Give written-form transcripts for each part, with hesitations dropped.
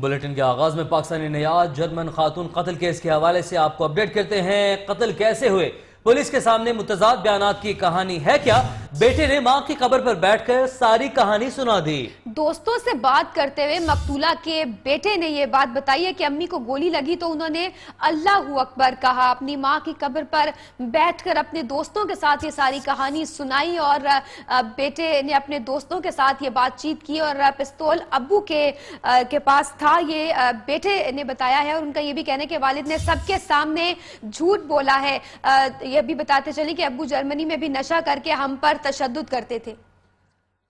Bulletin کے آغاز میں پاکستانی نیاد جرمن خاتون قتل کیس کے حوالے سے آپ کو اپڈیٹ کرتے ہیں۔ قتل کیسے ہوئے؟ پولیس کے سامنے متضاد بیانات کی کہانی ہے کیا؟ بیٹے نے ماں کی قبر پر بیٹھ کر ساری کہانی سنا دی۔ دوستوں سے بات کرتے ہوئے مقتولہ کے بیٹے نے یہ بات بتائی ہے کہ امی کو گولی لگی تو انہوں نے اللہ اکبر کہا، اپنی ماں کی قبر پر بیٹھ کر اپنے دوستوں کے ساتھ یہ ساری کہانی سنائی اور بیٹے نے اپنے دوستوں کے ساتھ یہ بات چیت کی اور پستول ابو کے پاس تھا، یہ بیٹے نے بتایا ہے۔ اور ان کا یہ بھی کہنا ہے کہ والد نے سب کے سامنے جھوٹ بولا ہے۔ یہ بھی بتاتے چلیں کہ ابو جرمنی میں بھی نشہ کر کے ہم پر تشدد کرتے تھے۔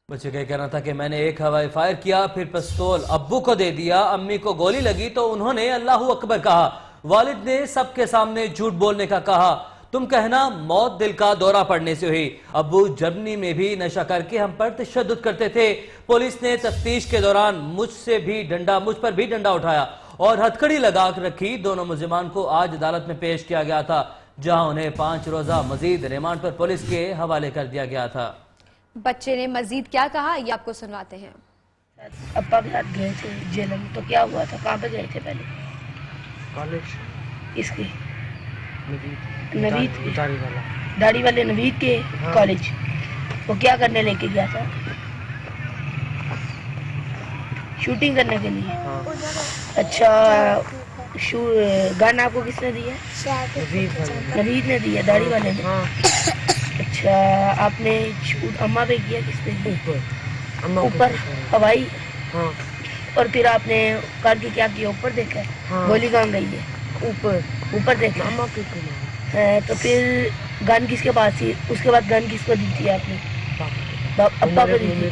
بچے کا کہنا تھا کہ میں نے ایک ہوائی فائر کیا، پھر پستول ابو کو دے دیا، امی کو گولی لگی تو انہوں نے اللہ اکبر کہا۔ والد نے سب کے سامنے جھوٹ بولنے کا کہا، تم کہنا موت دل کا دورہ پڑنے سے ہوئی۔ ابو جرمنی میں بھی نشہ کر کے ہم پر تشدد کرتے تھے۔ پولیس نے تفتیش کے دوران مجھ پر بھی ڈنڈا اٹھایا اور ہتھکڑی لگا رکھی۔ دونوں ملزمان کو آج عدالت میں پیش کیا گیا تھا، جہاں انہیں 5 روزہ مزید ریمانڈ پر پولیس کے حوالے کر دیا گیا تھا۔ بچے نے مزید کیا کہا یہ آپ کو سنواتے ہیں۔ ابا کے ساتھ گئے تھے جیل میں، تو کیا ہوا تھا؟ کہاں پہ گئے تھے پہلے؟ کالج اس کی نوید داڑھی والے نوید کے کالج۔ وہ کیا کرنے لے کے گیا تھا؟ شوٹنگ کرنے کے لیے۔ اچھا، گن آپ کو کس نے دیا؟ نوید نے دیا، داڑھی والے نے۔ اچھا، آپ نے شوٹ اماں پہ کیا؟ کس پہ؟ اوپر ہوائی؟ اور پھر آپ نے کر کے کیا کیا؟ اوپر دیکھا؟ گولی کہاں گئی ہے؟ اوپر دیکھا۔ تو پھر گن کس کے پاس تھی؟ اس کے بعد گن کس کو دی تھی آپ نے؟ ابا کو دی تھی۔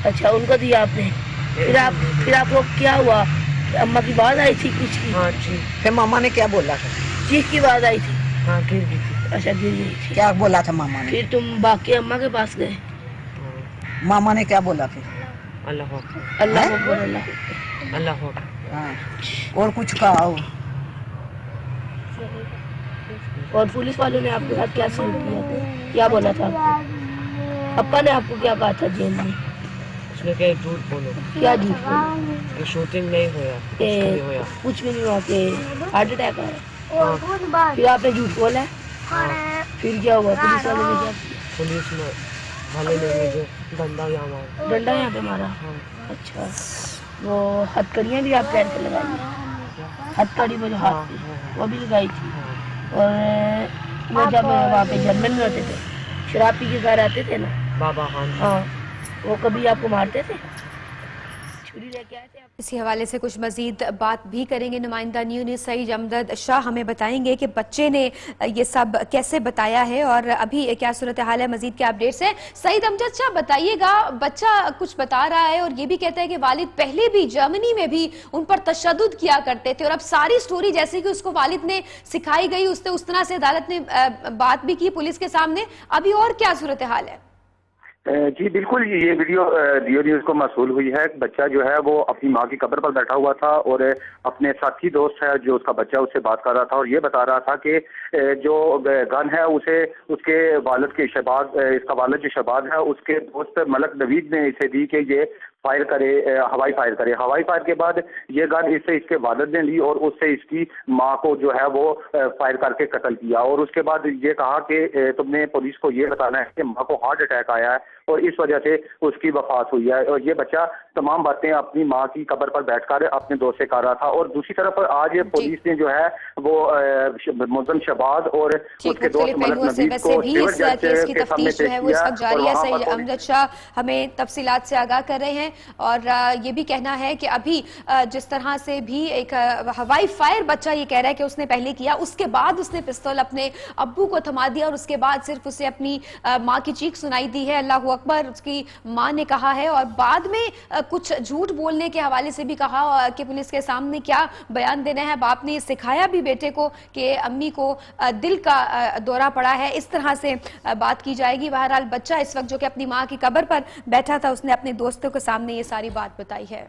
اچھا، ان کو دیا آپ نے۔ پھر آپ کو کیا ہوا؟ اماں کی بات آئی تھی کچھ کی؟ پھر ماما نے کیا بولا تھا؟ چیخ کی بات آئی تھی؟ گر گئی تھی۔ اچھا، گر گئی تھی۔ کیا بولا تھا ماما نے؟ پھر تم باقی اماں کے پاس گئے؟ ماما نے کیا بولا پھر؟ اللہ اکبر، اللہ اکبر، اللہ اکبر۔ اللہ اکبر۔ ہاں، اور کچھ کہا ہو؟ اور پولیس والوں نے آپ کے ساتھ کیا سلوک کیا تھا؟ کیا بولا تھا آپ کو؟ ابا نے آپ کو کیا کہا تھا جیل میں؟ اس نے کہا جھوٹ بولو کیا جھوٹ بولا؟ کہ شوٹنگ نہیں ہوا، کچھ بھی نہیں ہوا، کہ ہارٹ اٹیک آیا؟ پھر آپ نے جھوٹ بولا ہے؟ پھر کیا ہوا؟ پولیس والوں نے کیا کیا؟ پولیس والے نے مجھے ڈنڈا یہاں مارا۔ ڈنڈا یہاں پہ مارا؟ اچھا، وہ ہتھکڑیاں بھی آپ پیر پہ لگائی ہیں؟ ہتھکڑی وہ جو ہاتھ پہ وہ بھی لگائی تھی؟ اور وہ جب وہاں پہ جرمن میں ہوتے تھے، شراب پی کے گھر آتے تھے نا بابا خان، ہاں، وہ کبھی آپ کو مارتے تھے؟ چھری لے کے آئے تھے آپ؟ اسی حوالے سے کچھ مزید بات بھی کریں گے۔ نمائندہ نیو نیوز سعید امجد شاہ ہمیں بتائیں گے کہ بچے نے یہ سب کیسے بتایا ہے اور ابھی کیا صورتحال ہے، مزید کیا اپڈیٹس ہیں۔ سعید امجد شاہ بتائیے گا، بچہ کچھ بتا رہا ہے اور یہ بھی کہتا ہے کہ والد پہلے بھی جرمنی میں بھی ان پر تشدد کیا کرتے تھے اور اب ساری سٹوری جیسے کہ اس کو والد نے سکھائی گئی اس طرح سے عدالت نے بات بھی کی پولیس کے سامنے، ابھی اور کیا صورتحال ہے؟ جی بالکل، یہ ویڈیو ڈیو نیوز کو موصول ہوئی ہے۔ بچہ جو ہے وہ اپنی ماں کی قبر پر بیٹھا ہوا تھا اور اپنے ساتھی دوست ہے جو اس کا بچہ اس سے بات کر رہا تھا اور یہ بتا رہا تھا کہ جو گن ہے اسے اس کے والد کے شہباز، اس کا والد جو شہباز ہے اس کے دوست ملک نوید نے اسے دی کہ یہ فائر کرے، ہوائی فائر کرے۔ ہوائی فائر کے بعد یہ گن اس کے والد نے لی اور اس سے اس کی ماں کو جو ہے وہ فائر کر کے قتل کیا اور اس کے بعد یہ کہا کہ تم نے پولیس کو یہ بتانا ہے کہ ماں کو ہارٹ اٹیک آیا ہے اور اس وجہ سے اس کی وفات ہوئی ہے۔ اور یہ بچہ تمام باتیں اپنی ماں کی قبر پر بیٹھ کر اپنے دوست سے کر رہا تھا۔ اور دوسری طرف آج پولیس نے جو ہے وہ ملزم شہباز اور اس کے دوست ملک نوید کو اس کیس کی تفتیش جو ہے وہ اس وقت جاری ہے۔ سعید امجد شاہ ہمیں تفصیلات سے آگاہ کر رہے ہیں اور یہ بھی کہنا ہے کہ ابھی جس طرح سے بھی ایک ہوائی فائر بچہ یہ کہہ رہا ہے کہ اس نے پہلے کیا، اس کے بعد اس نے پستول اپنے ابو کو تھما دیا اور اس کے بعد صرف اسے اپنی ماں کی چیخ سنائی دی ہے، اللہ اکبر اس کی ماں نے کہا ہے اور بعد میں کچھ جھوٹ بولنے کے حوالے سے بھی کہا کہ پولیس کے سامنے کیا بیان دینا ہے۔ باپ نے سکھایا بھی بیٹے کو کہ امی کو دل کا دورہ پڑا ہے، اس طرح سے بات کی جائے گی۔ بہرحال بچہ اس وقت جو کہ اپنی ماں کی قبر پر بیٹھا تھا اس نے اپنے دوستوں کے سامنے یہ ساری بات بتائی ہے۔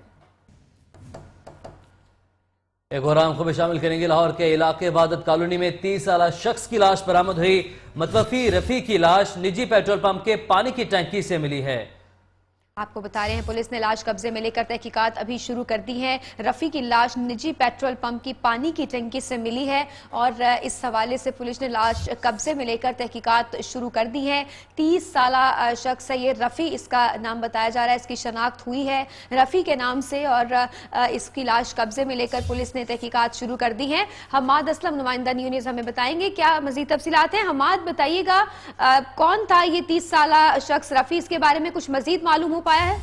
ایک اور اہم خبر شامل کریں گے۔ لاہور کے علاقے عبادت کالونی میں 30 سالہ شخص کی لاش برآمد ہوئی۔ متوفی رفیع کی لاش نجی پیٹرول پمپ کے پانی کی ٹینکی سے ملی ہے۔ आपको बता रहे हैं पुलिस ने लाश कब्जे में लेकर तहकीकात अभी शुरू कर दी है। रफ़ी की लाश निजी पेट्रोल पंप की पानी की टंकी से मिली है और इस हवाले से पुलिस ने लाश कब्जे में लेकर तहकीकात शुरू कर दी है। 30 साला शख्स है ये रफ़ी, इसका नाम बताया जा रहा है, इसकी शनाख्त हुई है रफ़ी के नाम से और इसकी लाश कब्जे में लेकर पुलिस ने तहकीकात शुरू कर दी है। हमाद असलम नुमाइंदा न्यू न्यूज़ हमें बताएंगे क्या मजीद तफसीलात हैं। हमाद बताइएगा कौन था ये 30 साला शख्स रफ़ी, इसके बारे में कुछ मजीद मालूम हो पाया है?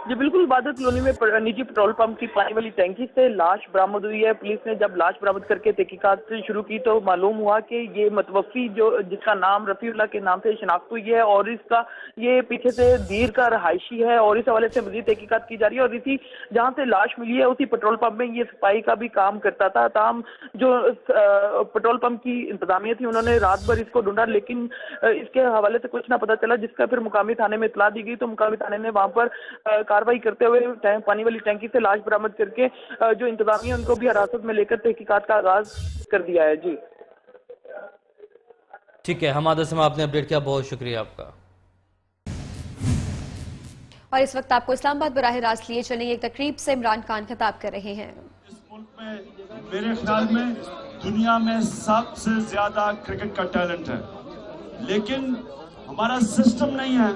जी बिल्कुल, इबादत कॉलोनी में निजी पेट्रोल पंप की पानी वाली टैंकी से लाश बरामद हुई है। पुलिस ने जब लाश बरामद करके तहकीकात शुरू की तो मालूम हुआ कि ये मतवफ़ी जो जिसका नाम रफ़ीउल्लाह के नाम से शनाख्त हुई है और इसका ये पीछे से दीर का रहायशी है और इस हवाले से मज़ीद तहकीकात की जा रही है। और इसी जहाँ से लाश मिली है उसी पेट्रोल पंप में ये सफाई का भी काम करता था। ताम जो पेट्रोल पंप की इंतजामिया थी उन्होंने रात भर इसको ढूंढा लेकिन इसके हवाले से कुछ ना पता चला, जिसका फिर मुकामी थाने में इतला दी गई तो मुकामी थाने ने वहाँ पर कार्रवाई करते हुए पानी वाली टैंकी से लाश बरामद करके जो इंतजामिया उनको भी हिरासत में लेकर तहकीकात का आगाज कर दिया है। जी ठीक है, हमारे से आपने अपडेट किया, बहुत शुक्रिया आपका। और इस वक्त आपको इस्लामाबाद बराह रास्त लिए चलें एक तकरीब से इमरान खान खिताब कर रहे हैं। इस मुल्क में मेरे ख्याल में दुनिया में सबसे ज्यादा क्रिकेट का टैलेंट है, लेकिन हमारा सिस्टम नहीं है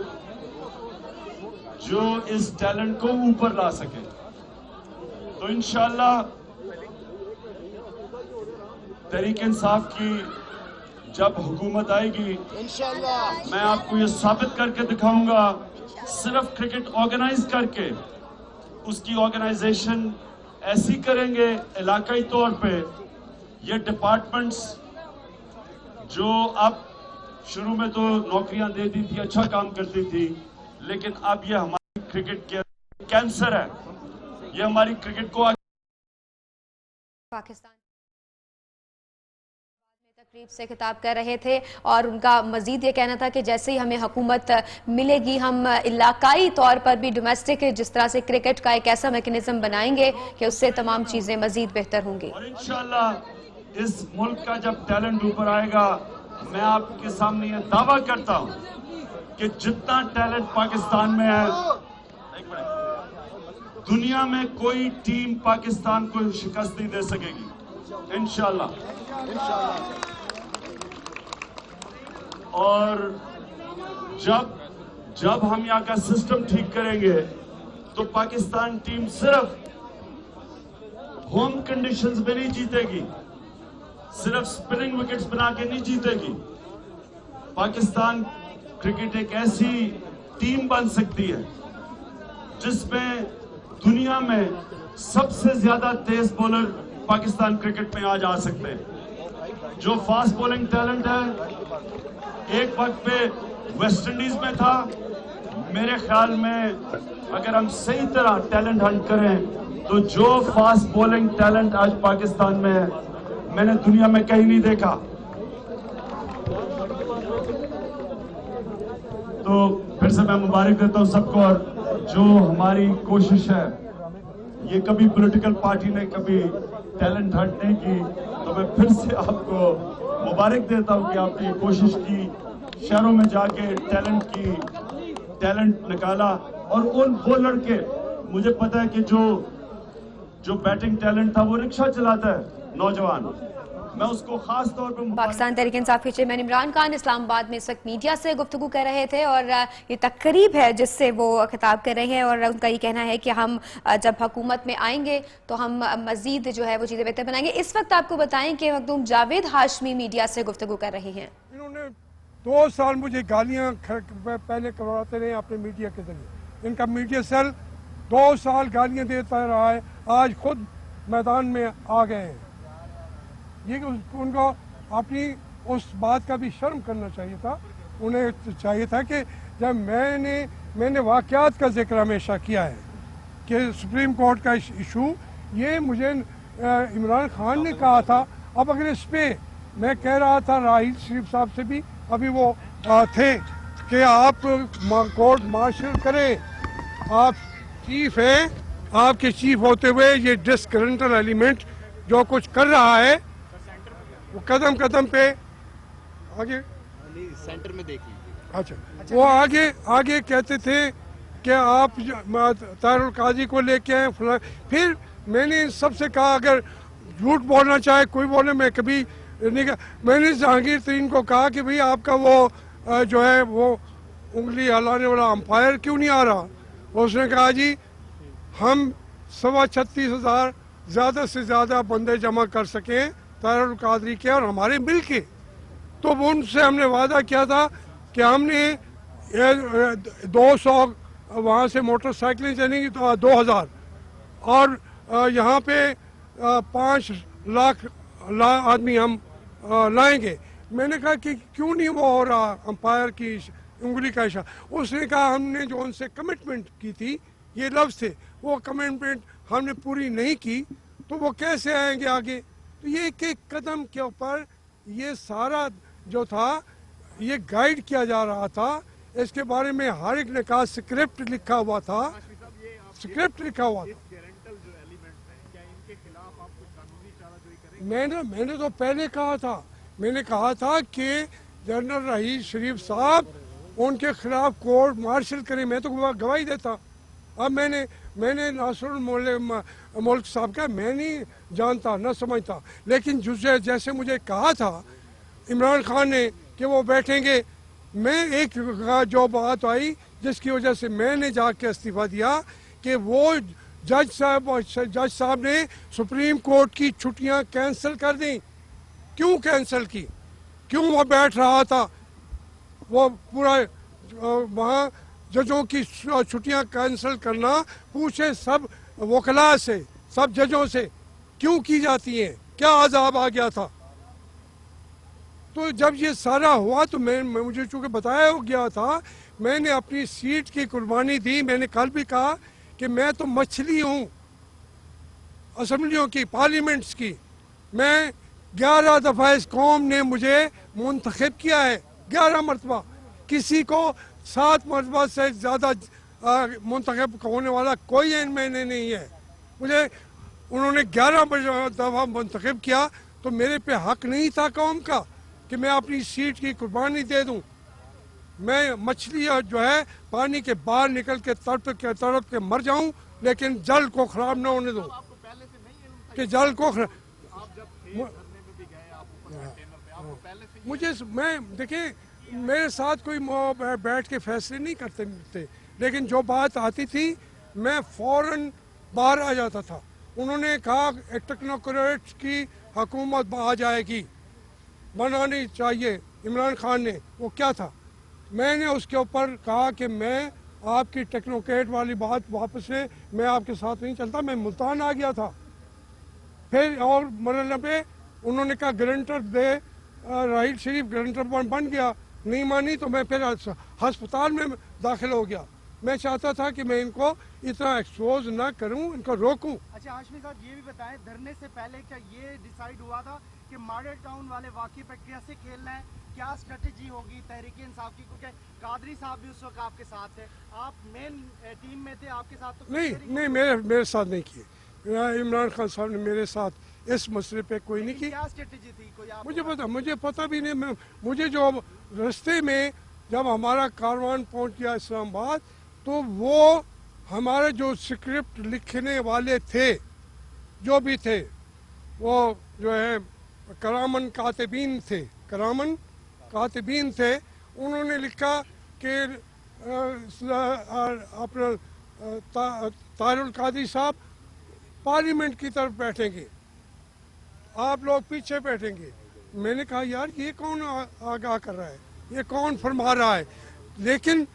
जो इस टैलेंट को ऊपर ला सके। तो इंशाअल्लाह तहरीक इंसाफ की जब हुकूमत आएगी इंशाअल्लाह मैं आपको ये साबित करके दिखाऊंगा, सिर्फ क्रिकेट ऑर्गेनाइज करके उसकी ऑर्गेनाइजेशन ऐसी करेंगे इलाकाई तौर पे, ये डिपार्टमेंट्स जो अब शुरू में तो नौकरियां देती थी, अच्छा काम करती थी, लेकिन अब ये हमारी क्रिकेट के कैंसर है, ये हमारी क्रिकेट को पाकिस्तान तकरीब से खिताब कर रहे थे और उनका मजीद ये कहना था कि जैसे ही हमें हुकूमत मिलेगी हम इलाकाई तौर पर भी डोमेस्टिक जिस तरह से क्रिकेट का एक ऐसा मैकेनिज्म बनाएंगे कि उससे तमाम चीजें मजीद बेहतर होंगी। और इंशाअल्लाह इस मुल्क का जब टैलेंट ऊपर आएगा, मैं आपके सामने ये दावा करता हूँ कि जितना टैलेंट पाकिस्तान में है, दुनिया में कोई टीम पाकिस्तान को शिकस्त नहीं दे सकेगी इंशाअल्लाह। और जब हम यहाँ का सिस्टम ठीक करेंगे तो पाकिस्तान टीम सिर्फ होम कंडीशंस में नहीं जीतेगी, सिर्फ स्पिनिंग विकेट्स बना के नहीं जीतेगी। पाकिस्तान क्रिकेट एक ऐसी टीम बन सकती है जिसमें दुनिया में सबसे ज्यादा तेज बॉलर पाकिस्तान क्रिकेट में आज आ सकते हैं। जो फास्ट बॉलिंग टैलेंट है एक वक्त पे वेस्ट इंडीज में था, मेरे ख्याल में अगर हम सही तरह टैलेंट हंट करें तो जो फास्ट बॉलिंग टैलेंट आज पाकिस्तान में है मैंने दुनिया में कहीं नहीं देखा। तो फिर से मैं मुबारक देता हूं सबको, और जो हमारी कोशिश है, ये कभी पॉलिटिकल पार्टी ने कभी टैलेंट हंट नहीं की, तो मैं फिर से आपको मुबारक देता हूं कि आपने कोशिश की, शहरों में जाके टैलेंट निकाला। और उन वो लड़के, मुझे पता है कि जो बैटिंग टैलेंट था वो रिक्शा चलाता है नौजवान, मैं उसको खास तौर पर पाकिस्तान तहरीक इंसाफ के चेयरमैन इमरान खान इस्लामाबाद में इस वक्त मीडिया से गुफ्तगू कर रहे थे और ये तकरीब है जिससे वो खिताब कर रहे हैं और उनका ये कहना है कि हम जब हुकूमत में आएंगे तो हम मजीद जो है वो चीज़ें बेहतर बनाएंगे। इस वक्त आपको बताएं कि मखदूम जावेद हाशमी मीडिया से गुफ्तगू कर रहे हैं। इन्होंने 2 साल मुझे गालियाँ पहले करवाते रहे अपने मीडिया के जरिए, इनका मीडिया सेल 2 साल गालियाँ देता रहा है, आज खुद मैदान में आ गए हैं। ये उनको अपनी उस बात का भी शर्म करना चाहिए था। उन्हें चाहिए था कि जब मैंने वाक़यात का जिक्र हमेशा किया है कि सुप्रीम कोर्ट का इशू, ये मुझे इमरान खान ने कहा था। अब अगर इस पर मैं कह रहा था राहिल शरीफ साहब से भी, अभी वो थे कि आप कोर्ट मार्शल करें, आप चीफ हैं, आपके चीफ होते हुए ये डिसकरेंटल एलिमेंट जो कुछ कर रहा है वो कदम कदम पे आगे सेंटर में देख लीजिए। अच्छा, वो आगे कहते थे कि आप ताहिरुल काजी को लेके आए फला। फिर मैंने इन सब से कहा अगर झूठ बोलना चाहे कोई बोले, मैं कभी नहीं कहा। मैंने जहांगीर तरीन को कहा कि भाई आपका वो जो है वो उंगली हिलाने वाला अंपायर क्यों नहीं आ रहा। उसने कहा जी हम 36,500 ज़्यादा से ज़्यादा बंदे जमा कर सकें ताहिरुल कादरी के और हमारे मिल के। तो वो उनसे हमने वादा किया था कि हमने 200 वहाँ से मोटरसाइकिलें चलेंगी तो 2000 और यहाँ पे 5 लाख आदमी हम लाएंगे। मैंने कहा कि क्यों नहीं वो हो रहा अंपायर की उंगली का इशारा। उसने कहा हमने जो उनसे कमिटमेंट की थी, ये लफ्ज़ थे, वो कमिटमेंट हमने पूरी नहीं की तो वो कैसे आएंगे आगे। तो ये एक एक कदम के ऊपर ये सारा जो था ये गाइड किया जा रहा था। इसके बारे में हर एक ने कहा स्क्रिप्ट लिखा हुआ था, स्क्रिप्ट लिखा हुआ था। मैंने तो पहले कहा था, मैंने कहा था कि जनरल रहीस शरीफ साहब उनके खिलाफ कोर्ट मार्शल करें, मैं तो गवाही देता। अब मैंने नासरुल मुल्क साहब का मैं नहीं जानता न समझता, लेकिन जैसे मुझे कहा था इमरान खान ने कि वो बैठेंगे, मैं एक जो बात आई जिसकी वजह से मैंने जाके इस्तीफा दिया कि वो जज साहब ने सुप्रीम कोर्ट की छुट्टियां कैंसिल कर दी। क्यों कैंसिल की, क्यों वो बैठ रहा था, वो पूरा वहाँ जजों की छुट्टियां कैंसिल करना पूछे सब वकला से, सब जजों से क्यों की जाती हैं, क्या अजाब आ गया था। तो जब ये सारा हुआ तो मुझे चूँकि बताया हो गया था, मैंने अपनी सीट की कुर्बानी दी। मैंने कल भी कहा कि मैं तो मछली हूँ असम्बलियों की, पार्लियामेंट्स की। मैं 11 दफ़ा इस कौम ने मुझे मुंतखब किया है, 11 मरतबा। किसी को 7 मरतबा से ज़्यादा मुंतखब होने वाला कोई मैंने नहीं है। मुझे उन्होंने 11 दफ़ा मुंतखब किया तो मेरे पे हक नहीं था कौम का कि मैं अपनी सीट की कुर्बानी दे दूं। मैं मछली जो है पानी के बाहर निकल के तड़प के मर जाऊं, लेकिन जल को खराब ना होने दूं कि जल को मुझे देखिए मेरे साथ कोई बैठ के फैसले नहीं करते थे, लेकिन जो बात आती थी मैं फौरन बाहर आ जाता था। उन्होंने कहा टेक्नोक्रेट्स की हुकूमत आ जाएगी, बनानी चाहिए इमरान खान ने, वो क्या था। मैंने उसके ऊपर कहा कि मैं आपकी टेक्नोक्रेट वाली बात वापस से मैं आपके साथ नहीं चलता। मैं मुल्तान आ गया था। फिर और मरने पे उन्होंने कहा गारंटर दे, राहिल शरीफ गारंटर बन गया, नहीं मानी तो मैं फिर हस्पताल में दाखिल हो गया। मैं चाहता था कि मैं इनको इतना एक्सपोज ना करूं, इनको रोकूं। अच्छा हाशमी साहब ये भी बताएं, धरने से पहले क्या ये डिसाइड हुआ था कि मॉडल टाउन वाले वाकई पे कैसे खेलना है, क्या स्ट्रेटेजी होगी तहरीक इंसाफ की, क्योंकि कादरी साहब भी उस वक्त आपके साथ थे, आप मेन टीम में थे, आपके साथ तो नहीं मेरे साथ नहीं किए। इमरान खान साहब ने मेरे साथ इस मसले पे कोई नहीं की। क्या स्ट्रेटेजी थी कोई मुझे पता भी नहीं। मुझे जो रास्ते में जब हमारा कारवान पहुंच गया इस्लामाबाद तो वो हमारे जो स्क्रिप्ट लिखने वाले थे, जो भी थे, वो जो है करामन कातिबीन थे, उन्होंने लिखा कि अपना ताहिरुल कादरी साहब पार्लियामेंट की तरफ बैठेंगे, आप लोग पीछे बैठेंगे। मैंने कहा यार ये कौन आगाह कर रहा है, ये कौन फरमा रहा है। लेकिन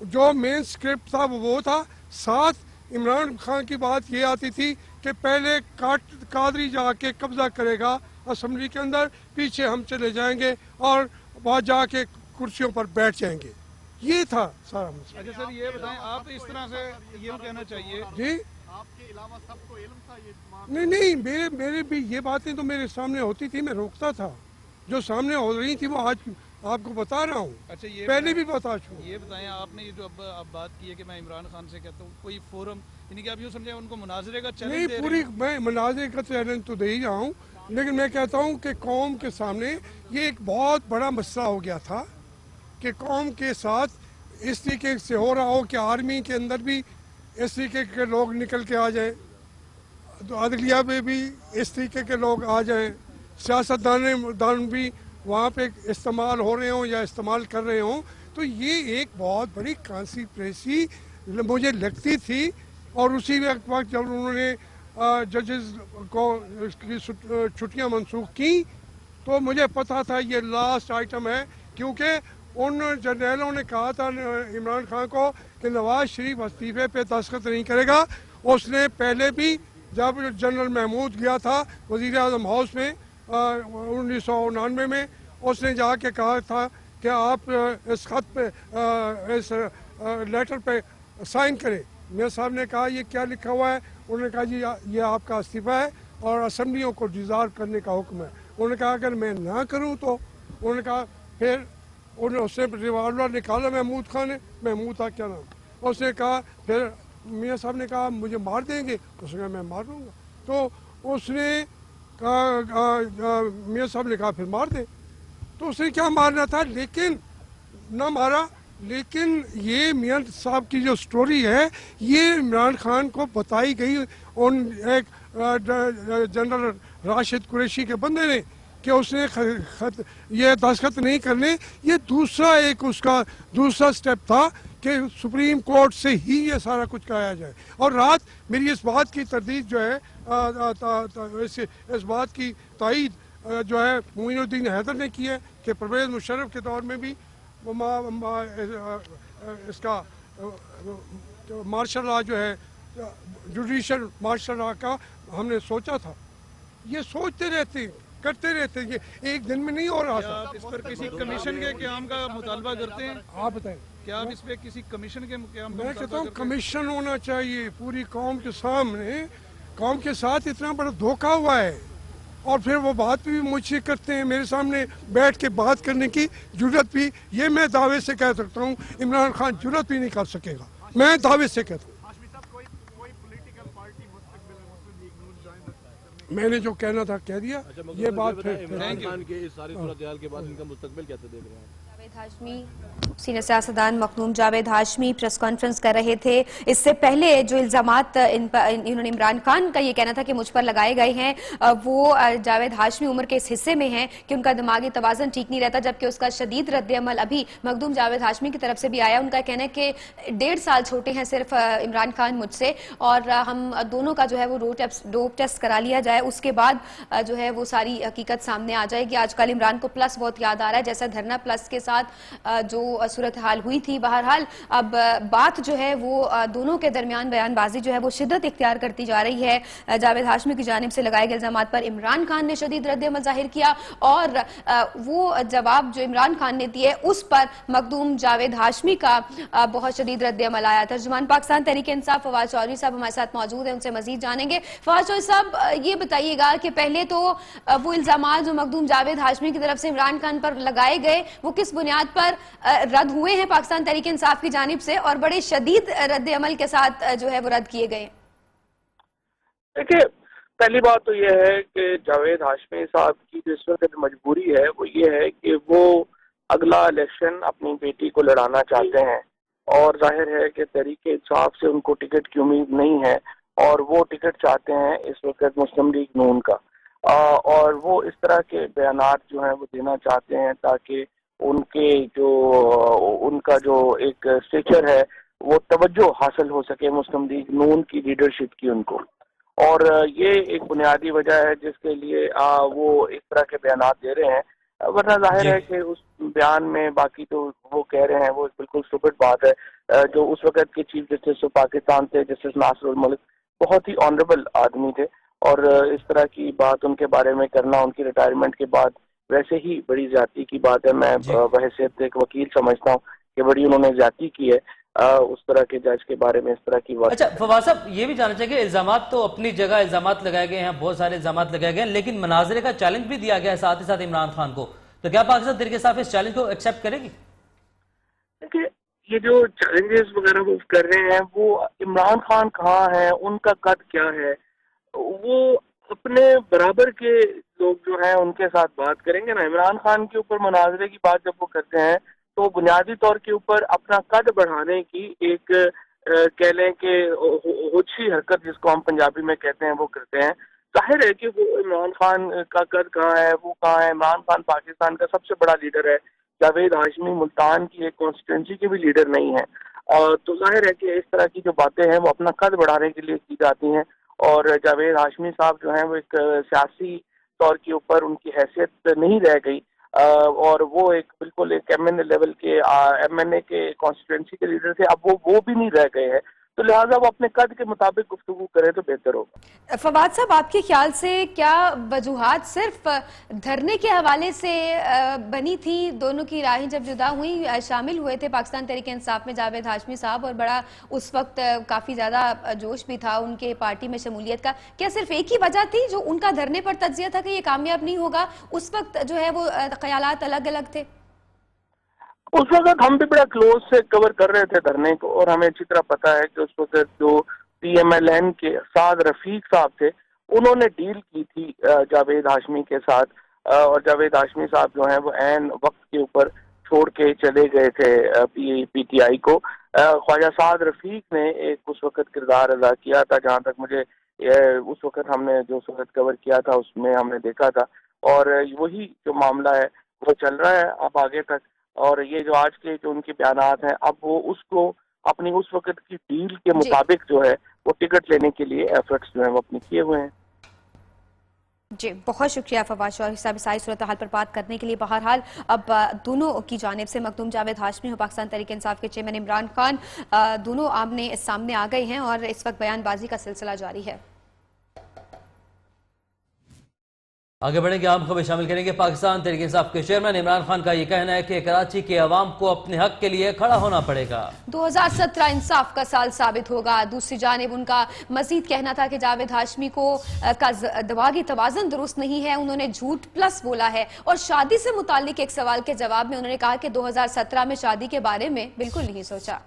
जो मेन स्क्रिप्ट था वो था। साथ इमरान खान की बात ये आती थी कि पहले कादरी जाके कब्जा करेगा असेंबली के अंदर, पीछे हम चले जाएंगे और वहाँ जाके कुर्सियों पर बैठ जाएंगे। ये था सारा मसला। अच्छा सर ये बताएं, आप इस तरह से ये कहना चाहिए जी आपके अलावा सबको इल्म था ये? नहीं मेरे भी ये बातें तो मेरे सामने होती थी, मैं रोकता था। जो सामने हो रही थी वो आज आपको बता रहा हूँ। अच्छा ये पहले भी बता चुका। ये बताएं आपने ये जो अब बात की है कि मैं इमरान खान से कहता हूँ कोई फोरम, यानी कि आप यूँ समझे उनको मुनाजरे का चैलेंज नहीं, पूरी मैं मुनाजरे का चैलेंज तो दे ही रहा हूँ, लेकिन मैं कहता हूँ कि कौम के सामने ये एक बहुत बड़ा मसला हो गया था कि कौम के साथ इस तरीके से हो रहा हो कि आर्मी के अंदर भी इस तरीके के लोग निकल के आ जाएं, तो अदलिया में भी इस तरीके के लोग आ जाएं, सियासतदान भी वहाँ पे इस्तेमाल हो रहे हों या इस्तेमाल कर रहे हों, तो ये एक बहुत बड़ी कॉन्स्पिरेसी मुझे लगती थी। और उसी वक्त जब उन्होंने जजेस को इसकी छुट्टियाँ मनसूख की तो मुझे पता था ये लास्ट आइटम है, क्योंकि उन जनरलों ने कहा था इमरान खान को कि नवाज शरीफ इस्तीफे पे दस्तखत नहीं करेगा। उसने पहले भी जब जनरल महमूद गया था वज़ीर आज़म हाउस में 1999 में, उसने जाके कहा था कि आप इस खत पे इस लेटर पे साइन करें। मेरे साहब ने कहा ये क्या लिखा हुआ है? उन्होंने कहा जी ये आपका इस्तीफ़ा है और असम्बलियों को डिज़ॉल्व करने का हुक्म है। उन्होंने कहा अगर मैं ना करूं तो, उन्होंने कहा फिर उसने रिवाल्वर निकाला महमूद खान ने, महमूद था क्या नाम, उसने कहा फिर मियाँ साहब ने कहा मुझे मार देंगे, उसने कहा मैं मार दूँगा। तो उसने कहा मियाँ साहब ने कहा फिर मार दे, तो उसने क्या मारना था, लेकिन ना मारा। लेकिन ये मियाँ साहब की जो स्टोरी है ये इमरान खान को बताई गई उन एक जनरल राशिद कुरैशी के बंदे ने कि उसने ये दस्तखत नहीं करने, ये दूसरा एक उसका दूसरा स्टेप था कि सुप्रीम कोर्ट से ही ये सारा कुछ कराया जाए। और रात मेरी इस बात की तरदीद जो है इस बात की तायीद जो है मोइनुद्दीन हैदर ने की है कि परवेज़ मुशर्रफ के दौर में भी इसका मार्शल लॉ जो है जुडिशल मार्शल लॉ का हमने सोचा था। ये सोचते रहते करते रहते, ये एक दिन में नहीं हो रहा था। इस पर किसी कमीशन के क़याम का मुतालबा करते हैं? आप बताएं, क्या आप इस पे किसी कमीशन के क़याम का मैं कहता हूँ कमीशन होना चाहिए। पूरी कौम के सामने, कौम के साथ इतना बड़ा धोखा हुआ है और फिर वो बात भी मुझसे करते हैं, मेरे सामने बैठ के बात करने की जुर्रत भी, ये मैं दावे से कह सकता हूँ इमरान खान जुर्रत भी नहीं कर सकेगा, मैं दावे से कहता हूँ। मैंने जो कहना था कह दिया। ये बात फिर इमरान खान के इस सारी सूरत-ए-हाल के बाद इनका मुस्तकबिल कैसे देख रहे हैं? जावेद हाशमी, सीनियर सियासतदान मखदूम जावेद हाशमी प्रेस कॉन्फ्रेंस कर रहे थे। इससे पहले जो इल्जामात इन्होंने इमरान खान का ये कहना था कि मुझ पर लगाए गए हैं, वो जावेद हाशमी उम्र के इस हिस्से में हैं कि उनका दिमागी तवाज़ुन ठीक नहीं रहता, जबकि उसका शदीद रद्द-ए-अमल अभी मखदूम जावेद हाशमी की तरफ से भी आया। उनका कहना है कि 1.5 साल छोटे हैं सिर्फ इमरान खान मुझसे, और हम दोनों का जो है वो डोप टेस्ट करा लिया जाए, उसके बाद जो है वो सारी हकीकत सामने आ जाएगी। आजकल इमरान को प्लस बहुत याद आ रहा है, जैसा धरना प्लस के साथ जो सूरत हाल हुई थी। बहरहाल अब बात जो है वो दोनों के दरमियान बयानबाजी जो है वो शिद्दत इख्तियार करती जा रही है। जावेद हाशमी की जानिब से लगाए गए इल्जामात पर इमरान खान ने शदीद रद्द-ए-अमल जाहिर किया, और वो जवाब जो इमरान खान ने दिए उस पर मखदूम जावेद हाशमी का बहुत शदीद रद्द-ए-अमल आया। तर्जुमान पाकिस्तान तहरीक इंसाफ फवाद चौधरी साहब हमारे साथ मौजूद हैं, उनसे मजीद जानेंगे। फवाद चौधरी साहब, ये बताइएगा कि पहले तो वो इल्जामात जो मखदूम जावेद हाशमी की तरफ से इमरान खान पर लगाए गए वो किस बुनियाद पर रद्द हुए हैं पाकिस्तान तहरीक इंसाफ की जानिब से, और बड़े शदीद रद्द-ए-अमल के साथ जो है वो रद्द किए गए? देखिए, पहली बात तो ये है कि जावेद हाशमी साहब की जो इस वक्त मजबूरी है वो ये है कि वो अगला इलेक्शन अपनी बेटी को लड़ाना चाहते हैं, और जाहिर है कि तहरीक इंसाफ से उनको टिकट की उम्मीद नहीं है, और वो टिकट चाहते हैं इस वक्त मुस्लिम लीग नून का, और वो इस तरह के बयानात जो हैं वो देना चाहते हैं ताकि उनका जो एक स्टेचर है वो तवज्जो हासिल हो सके मुस्लिम लीग नून की लीडरशिप की उनको। और ये एक बुनियादी वजह है जिसके लिए वो इस तरह के बयानात दे रहे हैं, वरना जाहिर है कि उस बयान में बाकी तो वो कह रहे हैं वो बिल्कुल स्टूपिड बात है। जो उस वक्त के चीफ जस्टिस पाकिस्तान थे जस्टिस नासिरुल मलिक बहुत ही ऑनरेबल आदमी थे, और इस तरह की बात उनके बारे में करना उनकी रिटायरमेंट के बाद वैसे ही बड़ी ज्यादती की बात है। मैं बहैसियत एक वकील समझता हूँ कि बड़ी उन्होंने ज्यादती की है उस तरह के जज के बारे में इस तरह की बात। अच्छा फवाद साहब, ये भी जानना चाहिए, इल्जामात तो अपनी जगह इल्जामात लगाए गए हैं, बहुत सारे इल्जामात लगाए गए हैं, लेकिन मनाजरे का चैलेंज भी दिया गया है साथ ही साथ इमरान खान को, तो क्या पाकिस्तान तहरीक इंसाफ इस चैलेंज को एक्सेप्ट करेगी? देखिए, ये जो चैलेंजेस वगैरह वो कर रहे हैं, वो इमरान खान कहाँ है, उनका कद क्या है, वो अपने बराबर के लोग जो हैं उनके साथ बात करेंगे ना। इमरान खान के ऊपर मनाजरे की बात जब वो करते हैं तो बुनियादी तौर के ऊपर अपना कद बढ़ाने की एक कह लें कि होशी हरकत जिसको हम पंजाबी में कहते हैं वो करते हैं। जाहिर है कि वो इमरान खान का कद कहाँ है, वो कहाँ है। इमरान खान पाकिस्तान का सबसे बड़ा लीडर है। जावेद हाशमी मुल्तान की एक कॉन्स्टिट्यूंसी के भी लीडर नहीं है। तो जाहिर है कि इस तरह की जो बातें हैं वो अपना कद बढ़ाने के लिए की जाती हैं। और जावेद हाशमी साहब जो हैं वो एक सियासी तौर के ऊपर उनकी हैसियत नहीं रह गई, और वो एक बिल्कुल एक एमएनए लेवल के एमएनए के कॉन्स्टिट्यूंसी के लीडर थे। अब वो भी नहीं रह गए हैं, तो लिहाजा वो अपने कद के मुताबिक गुफ्तगू करे तो बेहतर होगा। फवाद साहब, आपके ख्याल से क्या वजूहात सिर्फ धरने के हवाले से बनी थी? दोनों की राहें जब जुदा हुई, शामिल हुए थे पाकिस्तान तहरीक इंसाफ में जावेद हाशमी साहब, और बड़ा उस वक्त काफ़ी ज़्यादा जोश भी था उनके पार्टी में शमूलियत का। क्या सिर्फ एक ही वजह थी जो उनका धरने पर तज्जिया था कि ये कामयाब नहीं होगा? उस वक्त जो है वो ख्यालात अलग अलग थे। उस वक्त हम भी बड़ा क्लोज से कवर कर रहे थे धरने को, और हमें अच्छी तरह पता है कि उस वक्त जो PMLN के साद रफीक साहब थे, उन्होंने डील की थी जावेद हाशमी के साथ, और जावेद हाशमी साहब जो हैं वो ऐन वक्त के ऊपर छोड़ के चले गए थे PTI को। ख्वाजा साद रफीक ने एक उस वक्त किरदार अदा किया था, जहाँ तक मुझे उस वक्त हमने जो उस वक्त कवर किया था उसमें हमने देखा था, और वही जो मामला है वो चल रहा है अब आगे तक। और ये जो आज के जो उनके बयानात हैं, अब वो उसको अपनी उस वक्त की डील के मुताबिक जो है वो टिकट लेने के लिए एफर्ट्स जो हैं वो अपने किए हुए हैं। जी, बहुत शुक्रिया फवाद शौरी साहब सारी सूरत हाल पर बात करने के लिए। बहरहाल अब दोनों की जानिब से मखदूम जावेद हाशमी और पाकिस्तान तहरीक इंसाफ के चेयरमैन इमरान खान दोनों आमने सामने आ गए हैं और इस वक्त बयानबाजी का सिलसिला जारी है। आगे बढ़ेंगे, आम खबर शामिल करेंगे। पाकिस्तान तहरीक इंसाफ के चेयरमैन इमरान खान का ये कहना है कि कराची के अवाम को अपने हक के लिए खड़ा होना पड़ेगा। 2017 इंसाफ का साल साबित होगा। दूसरी जानिब उनका मजीद कहना था कि जावेद हाशमी को का दिमागी तवाज़ुन दुरुस्त नहीं है, उन्होंने झूठ प्लस बोला है। और शादी से मुतालिक एक सवाल के जवाब में उन्होंने कहा कि 2017 में शादी के बारे में बिल्कुल नहीं सोचा।